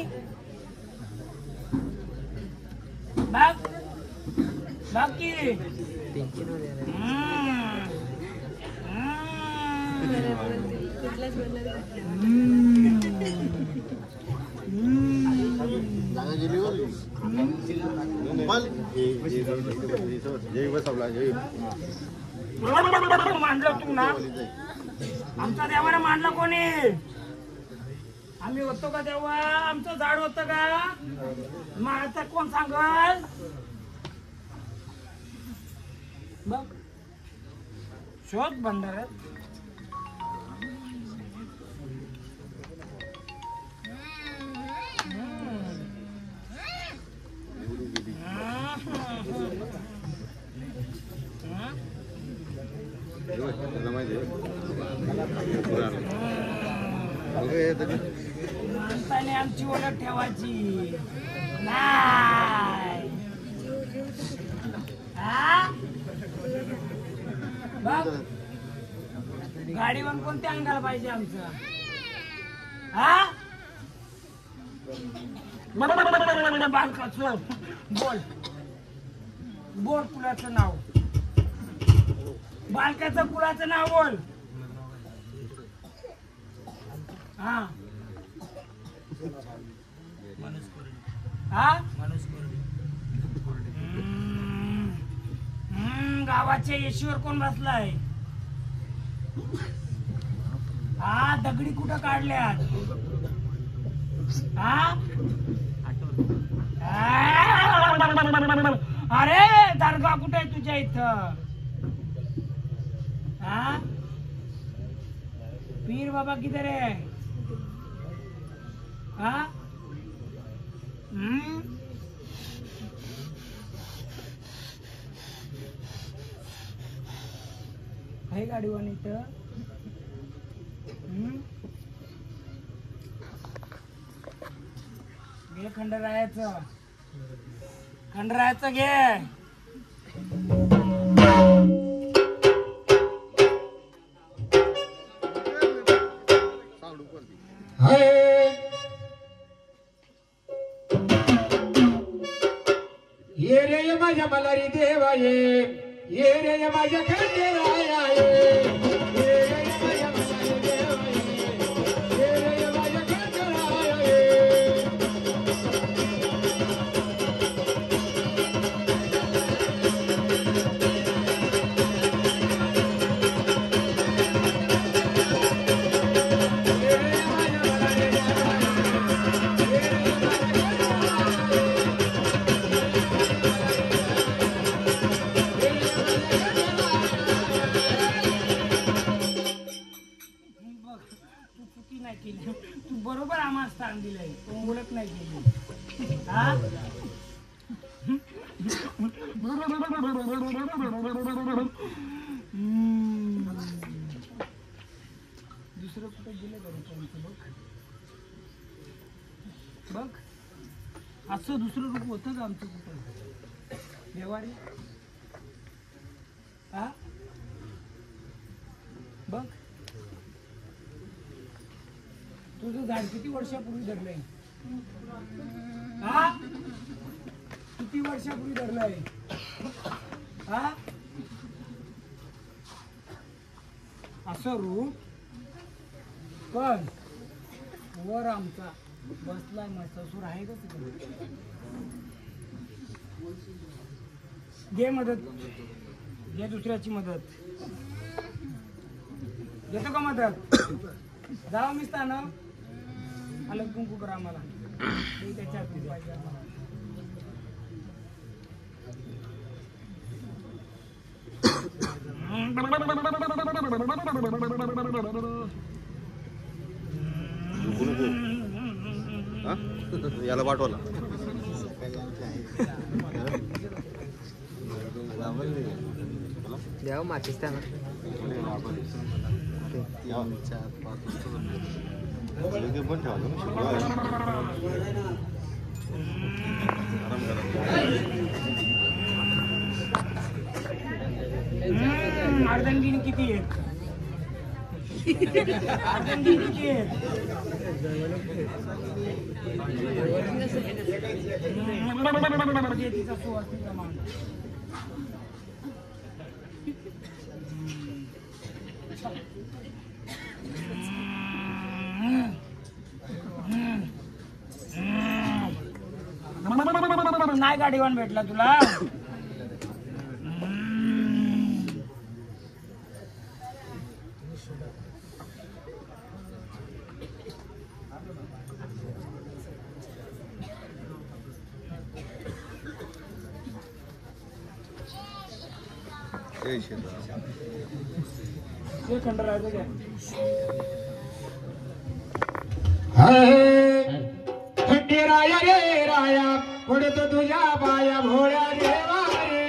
Speaker 1: बघ बघ की मांडलं तू ना आमचा देवाला मांडला कोणी? आम्ही होतो का तेव्हा? आमचं झाड होतं का? मग आता कोण सांगल? बघ शोध भंडारात माणसाने आमची ओळख ठेवायची नाही. बघ गाडीवर कोणत्या अंगाला पाहिजे आमचं? बोल बोल कुलाचं नाव बालकाचं कुलाचं नाव बोल. हा गावाच्या येशीवर कोण बसलाय? दगडी कुठं काढल्यात? अरे दर्गा कुठे आहे तुझ्या इथं? पीर बाबा किधर है? आहे गाडीवान इथं? घे खंडरायाचं घे.
Speaker 5: ये रे माझ्या मलारी देवा ये रे माझ्या खंडेराया ये रे माझ्या मलारी देवा ये रे माझ्या खंडेराया
Speaker 1: तू बरोबर आम्हाला स्थान दिलंय. ओळख नाही केली.
Speaker 5: दुसरं कुठं गेलं का त्यांचं बघ असं दुसरं रूप होतं आमचं कुठं देवारी हा बघ तुझं झाड किती वर्षापूर्वी धरलंय हा किती वर्षापूर्वी धरलंय हा असं रूप पण वर आमचा बसलाय मसासूर आहे का तिकडे घे मदत घे दुसऱ्याची मदत देतो का मदत जाऊ मी स्थान अलग कुंकू करा आम्हाला त्याच्या हाती पाहिजे आम्हाला
Speaker 2: याला पाठवला
Speaker 3: द्याव माचीस त्यांना
Speaker 2: पण ठेवा
Speaker 5: अर्धंगिनी किती आहेत अर्धंगिनी किती आहेत तिचा सुवासिका मान नाही गाडीवान भेटला तुला खंडराज खंडे राया रे राया पडतो तुझ्या पाया भोळ्या देवा रे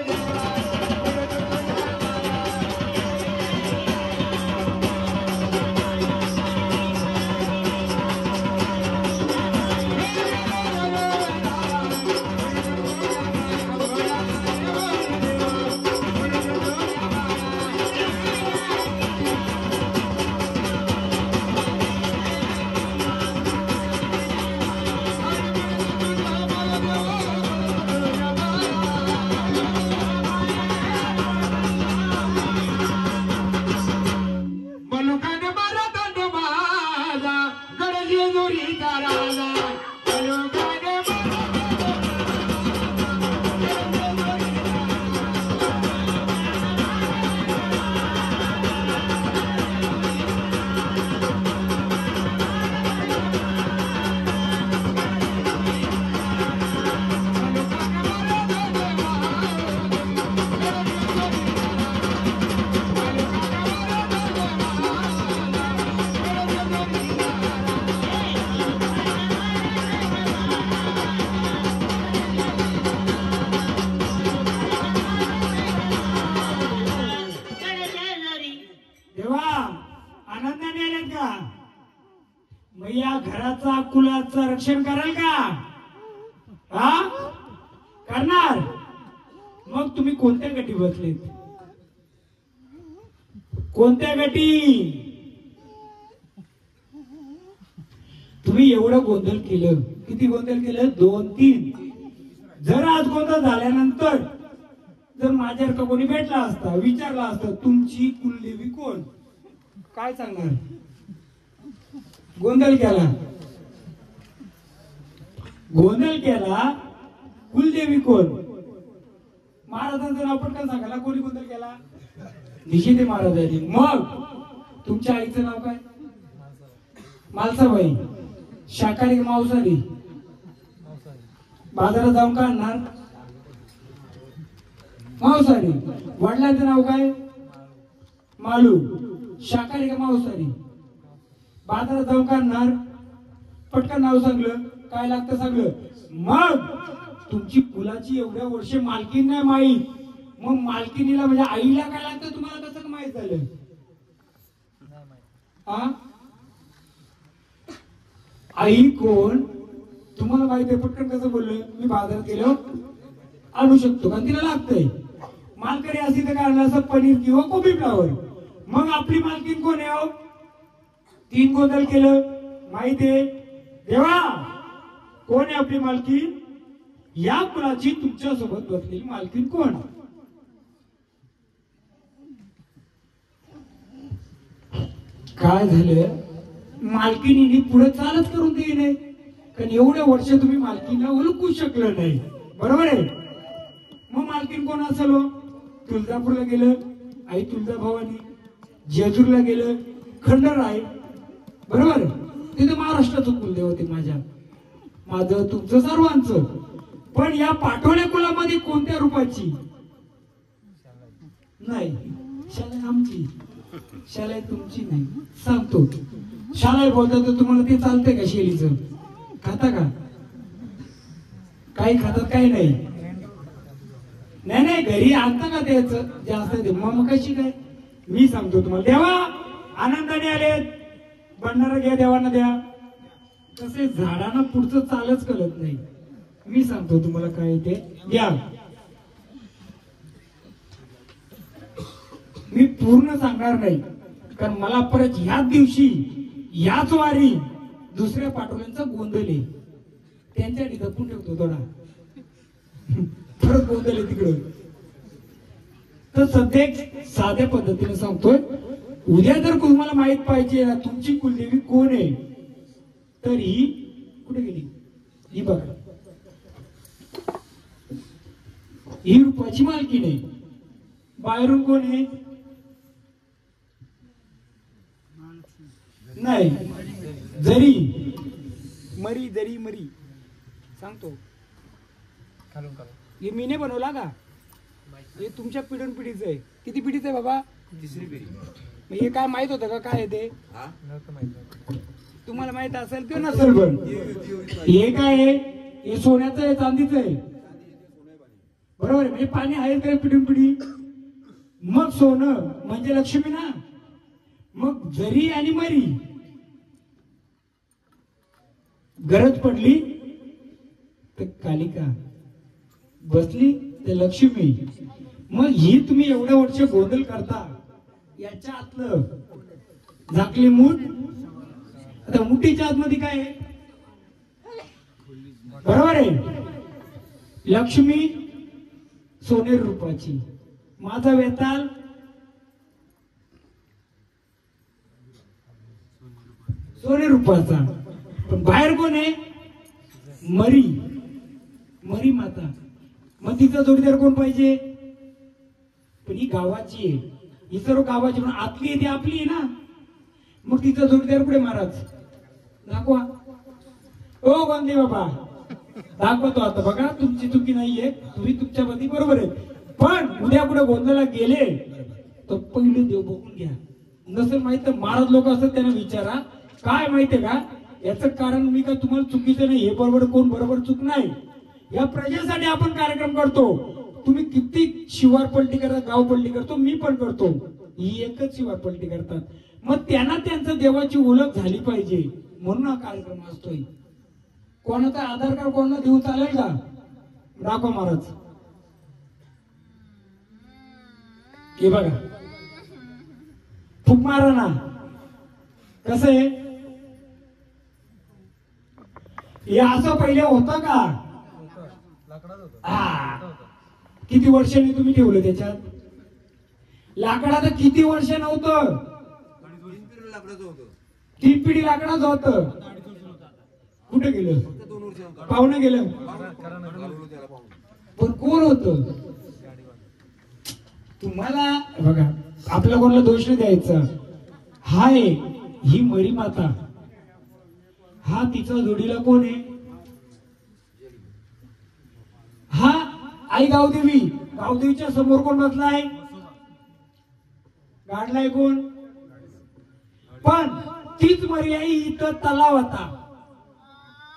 Speaker 5: घराचा कुलाचं रक्षण कराल का हा करणार मग तुम्ही कोणत्या गटी बसलेत कोणत्या गटी तुम्ही एवढं गोंधळ केलं किती गोंधळ केलं 2-3 जर आज गोंधळ झाल्यानंतर जर माझ्यासारखा कोणी भेटला असता विचारला असता तुमची कुलदेवी कोण काय सांगणार गोंधळ केला कुलदेवी कोण महाराजांचं नाव पटकन सांगायला कोणी गोंधळ केला निशिते महाराजांनी मग तुमच्या आईचं नाव काय मालसाबाई शाकाहारी मांसाहारी बाजारात जाऊन का आणणार मांसाहारी वडिलांचं नाव काय मालू शाकाहारी का मांसाहारी बाजारात जाऊन का आणणार पटकन नाव सांगलं काय लागतं सांगलं मग तुमची फुलाची एवढ्या वर्षे मालकीन नाही माहीत
Speaker 1: मग मालकिनीला म्हणजे आईला काय लागतं तुम्हाला कसं माहित झालं? हा आई कोण तुम्हाला माहिती आहे? पटकन कसं बोललोय मी? बाजारात गेलो आणू शकतो कारण तिला लागतंय. मालकरी असती तर काय असं पनीर किंवा कोबी फ्लावर. मग आपली मालकीन कोण आहे? 3 गोंधळ केलं माहितीये देवा कोण आहे आपली मालकीन? या कुणाची तुमच्या सोबत बसलेली मालकीन कोण? काय झालं? मालकीनी पुढे चालच करून देईन कारण एवढ्या वर्ष तुम्ही मालकीला ओळखू शकलं नाही. बरोबर आहे? मग मालकीन कोण असेल? तुळजापूरला गेलं आई तुळजाभवानी, जेजूरला गेलं खंडराय. बरोबर? तिथे महाराष्ट्राचं कुलदेवते माझं तुमचं सर्वांचं. पण या पाठवण्या कुलामध्ये कोणत्या रूपाची नाही? शाला आमची, शाला तुमची नाही. सांगतो शाला बोलता तर तुम्हाला ते चालतंय का? शेळीचं खाता का? काही खातात काही नाही. नाही घरी आणता का त्याचं जास्त ते मग कशी काय? मी सांगतो तुम्हाला. देवा आनंदाने आलेत भंडारा घ्या देवांना द्या. तसे झाडांना पुढचं चालच कळत नाही. मी सांगतो तुम्हाला काय ते घ्या. मी पूर्ण सांगणार नाही कारण मला परत ह्याच दिवशी याच वारी दुसऱ्या पाठवण्यांचा गोंधळ आहे. त्यांच्यासाठी जपून ठेवतो थोडा परत गोंधळ आहे तिकडं. तर सध्या साध्या पद्धतीने सांगतोय. उद्या जर तुम्हाला माहित पाहिजे तुमची कुलदेवी कोण आहे तर ही कुठे गेली? ही बघा ही रूपाची मालकी नाही. बाहेरून कोण आहे? नाही जरी मरी सांगतो. हे मी नाही बनवला का? हे तुमच्या पिढून पिढीचं आहे. किती पिढीचं आहे बाबा?
Speaker 4: 3री पिढी.
Speaker 1: मग हे काय माहित होतं का काय आहे ते? तुम्हाला माहित असेल किंवा नसेल पण हे काय आहे? हे सोन्याचं आहे चांदीचं आहे? बरोबर आहे. म्हणजे पाणी आहे काय पिढून पिढी? मग सोनं म्हणजे लक्ष्मी ना. मग जरी आणि मरी गरज पडली तर कालिका, बसली तर लक्ष्मी. मग ही तुम्ही एवढ्या वर्ष गोंधळ करता याच्या आतलं झाकली मूठ. आता मुठीच्या आतमध्ये काय आहे? बरोबर आहे. लक्ष्मी सोनेर रूपाची, माझा वेताल सोने रूपाचा. पण बाहेर कोण आहे? मरी माता. मग तिचा जोडीदार कोण पाहिजे? पण ही गावाची आहे. ही सर्व गावाची पण आतली आहे ती आपली आहे ना. मग तिचा जोडीदार कुठे? महाराज दाखवा. ओ गांधी बाबा दाखवतो आता. बघा तुमची चुकी नाहीये, तुम्ही तुमच्या पती बरोबर आहे. पण उद्या कुठे गोंधळाला गेले तर पहिले देव बघून घ्या. नसेल माहित तर महाराज लोक असतात त्यांना विचारा. काय माहितीये का? याचं कारण मी का तुम्हाला चुकीचं नाही, हे बरोबर कोण बरोबर चूक नाही. या प्रजेसाठी आपण कार्यक्रम करतो. तुम्ही किती शिवार पलटी करता, गाव पलटी करतो, मी पण करतो. ही एकच शिवार पलटी करतात. मग त्यांना त्यांचं देवाची ओळख झाली पाहिजे म्हणून हा कार्यक्रम असतोय. कोणाचा आधार कार्ड कोणाला देऊ चालेल का? दाखवा महाराज. हे बघा फुक मारा ना. कसं आहे हे? असं पहिले होतं का? किती वर्षांनी तुम्ही ठेवलं त्याच्यात? लाकडाचं किती वर्ष नव्हतं? 3 पिढी लाकडाचं होतं. कुठे गेलं? पाहुणं गेलं. पण कोण होतं? तुम्हाला बघा आपल्या कोणाला दोष नाही द्यायचा. हाय ही मरी माता. हा तिचा जोडीला कोण आहे? हा आई गावदेवी. गावदेवीच्या समोर कोण बसलाय? गाडलाय कोण? पण तीच मरी आई इथं तलाव होता.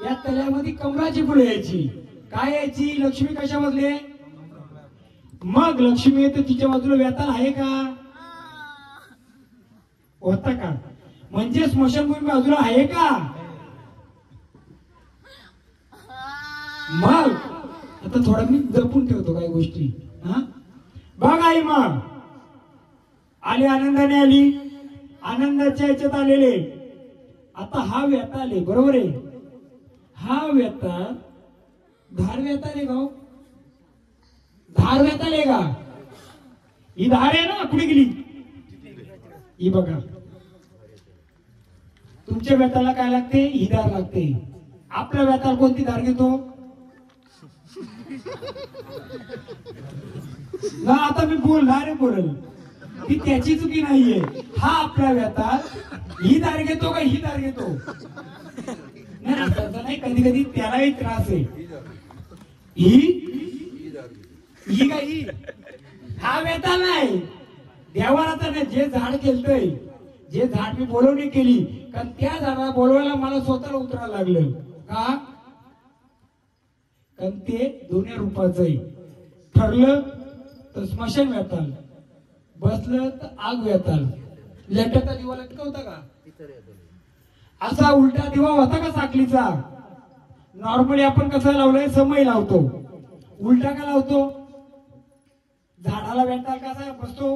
Speaker 1: या तल्यामध्ये कमळाची फुलं यायची. काय यायची? लक्ष्मी कशा बसले? मग लक्ष्मी येते तिच्या बाजूला व्याताल आहे का? होता का? म्हणजे स्मशानभूमी बाजूला आहे का? मग आता थोडा मी जपून ठेवतो काही गोष्टी. हा बघ आई, मग आली आनंदाने, आली आनंदाच्या याच्यात आलेले. आता हा व्यथा आले, बरोबर आहे. हा व्यथा धार व्यथा आले का? धार व्यथा आले का? ही धार आहे ना, कुठे गेली ही? बघा, तुमच्या व्यथाला काय लागते? ही धार लागते. आपल्या व्यथाला कोणती धार घेतो ना? आता मी बोलणार आहे, बोलल ती त्याची चुकी नाहीये. हा आपल्या व्यथा ही धार घेतो का ही धार घेतो? नाही, कधी कधी त्यालाही त्रास आहे. ही काही हा व्यथा नाही, देवाला नाही. जे झाड केलतय, जे झाड मी बोलवणी केली, कारण त्या झाडाला बोलवायला मला स्वतःला उतरायला लागलं का? कारण ते दोन्ही रूपाचं आहे. ठरलं तर स्मशान व्यथाल, बसलं तर आग व्यथाल. लेटाचा दिवा लटकवता का? असा उलटा दिवा होता का साखलीचा? नॉर्मली आपण कसं लावलंय, समय लावतो. उलटा का लावतो? झाडाला व्यथाल कसा बसतो?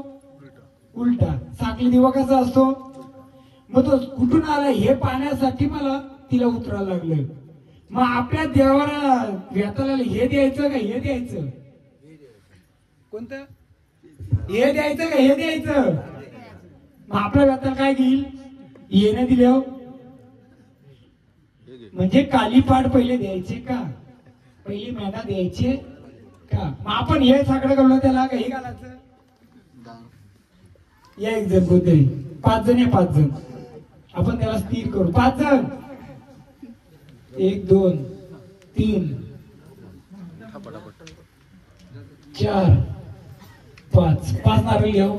Speaker 1: उलटा. साखली दिवा कसा असतो? मग तो कुठून आला हे पाहण्यासाठी मला तिला उतरायला लागलं. मग आपल्या देवाला व्यथाला हे द्यायचं का हे द्यायचं? कोणतं? हे द्यायचं का हे द्यायचं? मग आपल्या व्यथाला काय घेईल? येणे दिल्यावर म्हणजे कालीपाट पहिले द्यायचे का? पहिली मेढा द्यायचे का? मग आपण हे सगळं घालून त्याला काही घालायचं? या एक जण कोणतरी 5 जण या 5 जण आपण त्याला स्थिर करू. 5 जण 1 2 3 4 5 नारळ घेऊ.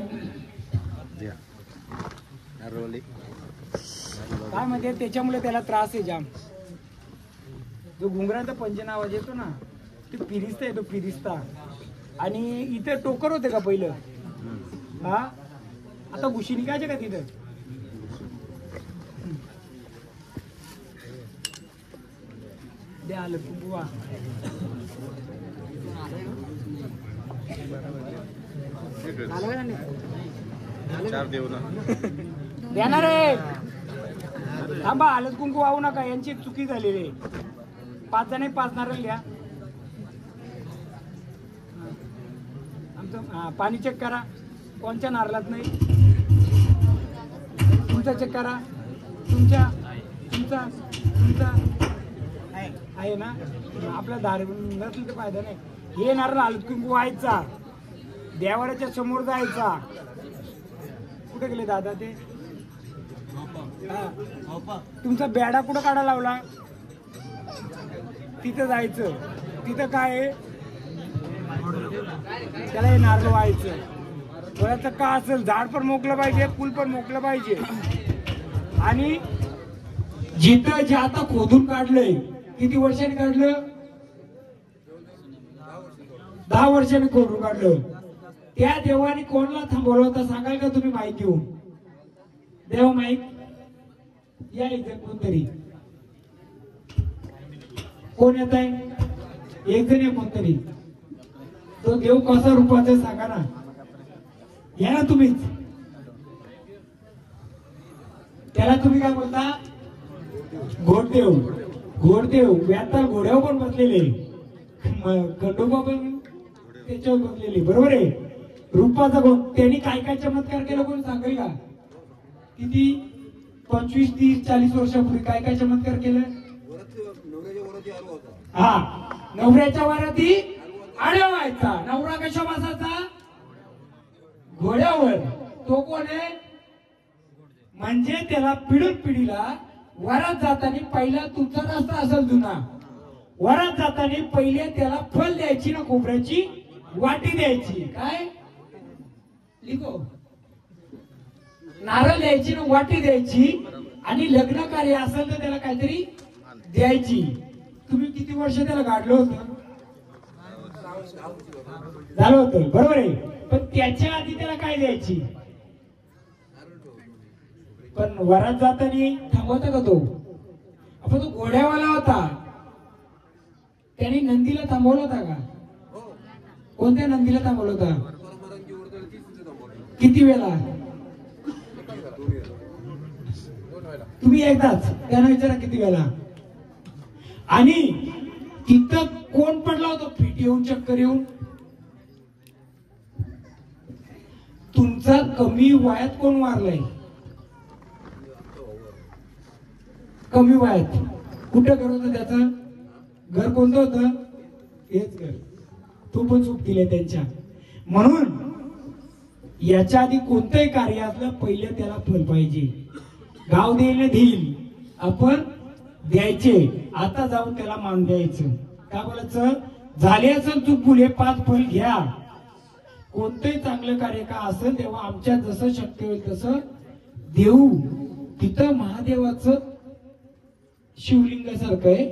Speaker 1: काय म्हणजे त्याच्यामुळे त्याला त्रास आहे जाम. जो घुंगराचा पंचन आवाज येतो ना, तो फिरिस्ता येतो, फिरिस्ता. आणि इथे टोकर होते का पहिलं? हा, आता घुशी निघायचे का तिथं? द्या आलं बुवा. देणार रे, थांबा. हळद कुंकू वाहू नका, यांची चुकी झालेली आहे. 5 जण 5 नारळ घ्या. आमचं पाणी चेक करा, कोणच्या नारळात नाही. तुमचा चेक करा, तुमचा आहे ना. आपल्या दार नसलं तर फायदा नाही. हे नारळ हळद कुंकू व्हायचा, देवाऱ्याच्या समोर जायचा. कुठे गेले दादा ते? तुमचा बेडा कुठं काढा लावला? तिथं जायचं. तिथं काय आहे? त्याला हे नारळ व्हायचं. थोड्याचं का असेल, झाड पण मोकलं पाहिजे, फुल पण मोकलं पाहिजे. आणि जिथं जे आता खोदून काढलंय, किती वर्षांनी काढलं? 10 वर्षांनी खोदून काढलं. त्या देवाने कोणाला थांबवलं होतं सांगाल का तुम्ही? माईक घेऊन देव माईक या इथे. कोणतरी कोण येत आहे? एक जण कोणतरी. तो देव कसा रूपाचा सांगा ना. या ना तुम्हीच. त्याला तुम्ही काय बोलता? घोडदेव. घोडदेव व्याताल घोड्यावर पण बसलेले, खंडोबा पण त्याच्यावर बसलेले, बरोबर आहे. रूपाचा गुण. त्यांनी काय काय चमत्कार केला कोण सांगेल का? किती 25 30 40 वर्षापूर्वी काय काय चमत्कार केलं? हा, नवऱ्याच्या वराती आडवा व्हायचा. नवरा कशा बसायचा? घोड्यावर. तो कोण आहे? म्हणजे त्याला पिढून पिढीला वरात जाताना पहिला तुमचा रस्ता असेल जुना. वरात जाताना पहिले त्याला फल द्यायची ना, खोबऱ्याची वाटी द्यायची. काय लिखो? नारळ द्यायची ना, वाटी द्यायची. आणि लग्न कार्य असेल तर त्याला काहीतरी द्यायची. तुम्ही किती वर्ष त्याला गाडलं होतं? झालं होतं, बरोबर आहे. पण त्याच्या आधी त्याला काय द्यायची? पण वरात जाताना थांबवता का तो? आपण तो घोड्यावाला होता, त्याने नंदीला थांबवला होता का? कोणत्या नंदीला थांबवला होता? किती वेळा? तुम्ही एकदाच त्यांना विचारा किती वेळा. आणि तिथं कोण पडला होता? फिट येऊन, चक्कर येऊन. तुमचा कमी वयात कोण वारलाय? कमी वयात. कुठं घर होतं त्याचं? घर कोणतं होतं? हेच घर. तो पण चूक दिले त्यांच्या. म्हणून याच्या आधी कोणतंही कार्य असलं पहिले त्याला फल पाहिजे. गाव देईल देईल, आपण द्यायचे. आता जाऊन त्याला मान द्यायचं. काय बोलायचं? झाले असेल चूक भुले 5 फल घ्या. कोणतंही चांगलं कार्य का असेल तेव्हा आमच्या जसं शक्य होईल तसं देऊ. तिथं महादेवाचं शिवलिंग सारखं आहे,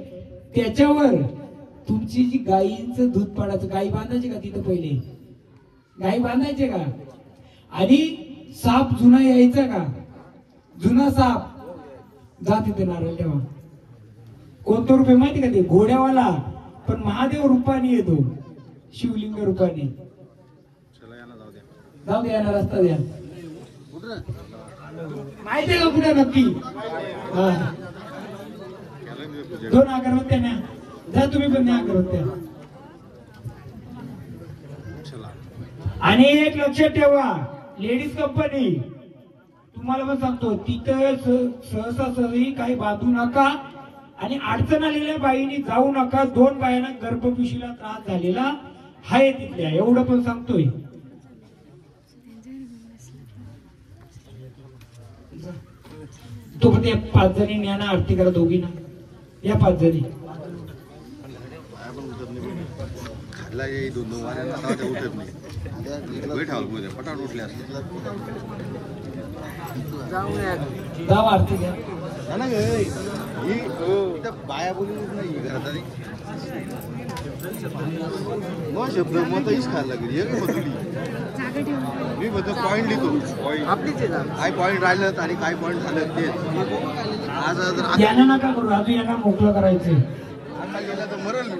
Speaker 1: त्याच्यावर तुमची जी गायींचं दूध पाडायचं. गाई बांधायची का तिथं? पहिले गाई बांधायचे का? आणि साप जुना यायचा का? जुना साप जा तिथे नारळ ठेवा. कोणतं रूप आहे माहिती का? ते घोड्यावाला, पण महादेव रूपाने येतो, शिवलिंग रूपाने. जाऊ द्या ना, रस्ता द्या. माहिती आहे का कुठे नक्की? 2 अगरबत्त्या न्या. जा तुम्ही पण न्या अगरबत्त्या. आणि एक लक्षात ठेवा, लेडीज कंपनी तुम्हाला पण सांगतो, तिथं सहसा सहजी काही बांधू नका. आणि अडचण आलेल्या बाईनी जाऊ नका. 2 बायांना गर्भपिशवीला त्रास झालेला आहे तिथल्या, एवढं पण सांगतोय. तो पण 5 जणी न्या ना, आरती करा दोघींना. या 5 जणी.
Speaker 8: खाल्ला येई 2 वाऱ्यांना आता उठत नाही. बैठावल पटाट उठले असते.
Speaker 1: जाऊ आरती घ्या.
Speaker 8: बाया बोलून नाही घरात आली मग शब्द मत खायला लागली. मी बघतो पॉईंट लिहितो. काय पॉईंट राहिलं आणि काय पॉईंट झालं ते आज
Speaker 1: यांना नका करू. अजून यांना मोकळं करायचं.
Speaker 8: आता गेला तर मरल.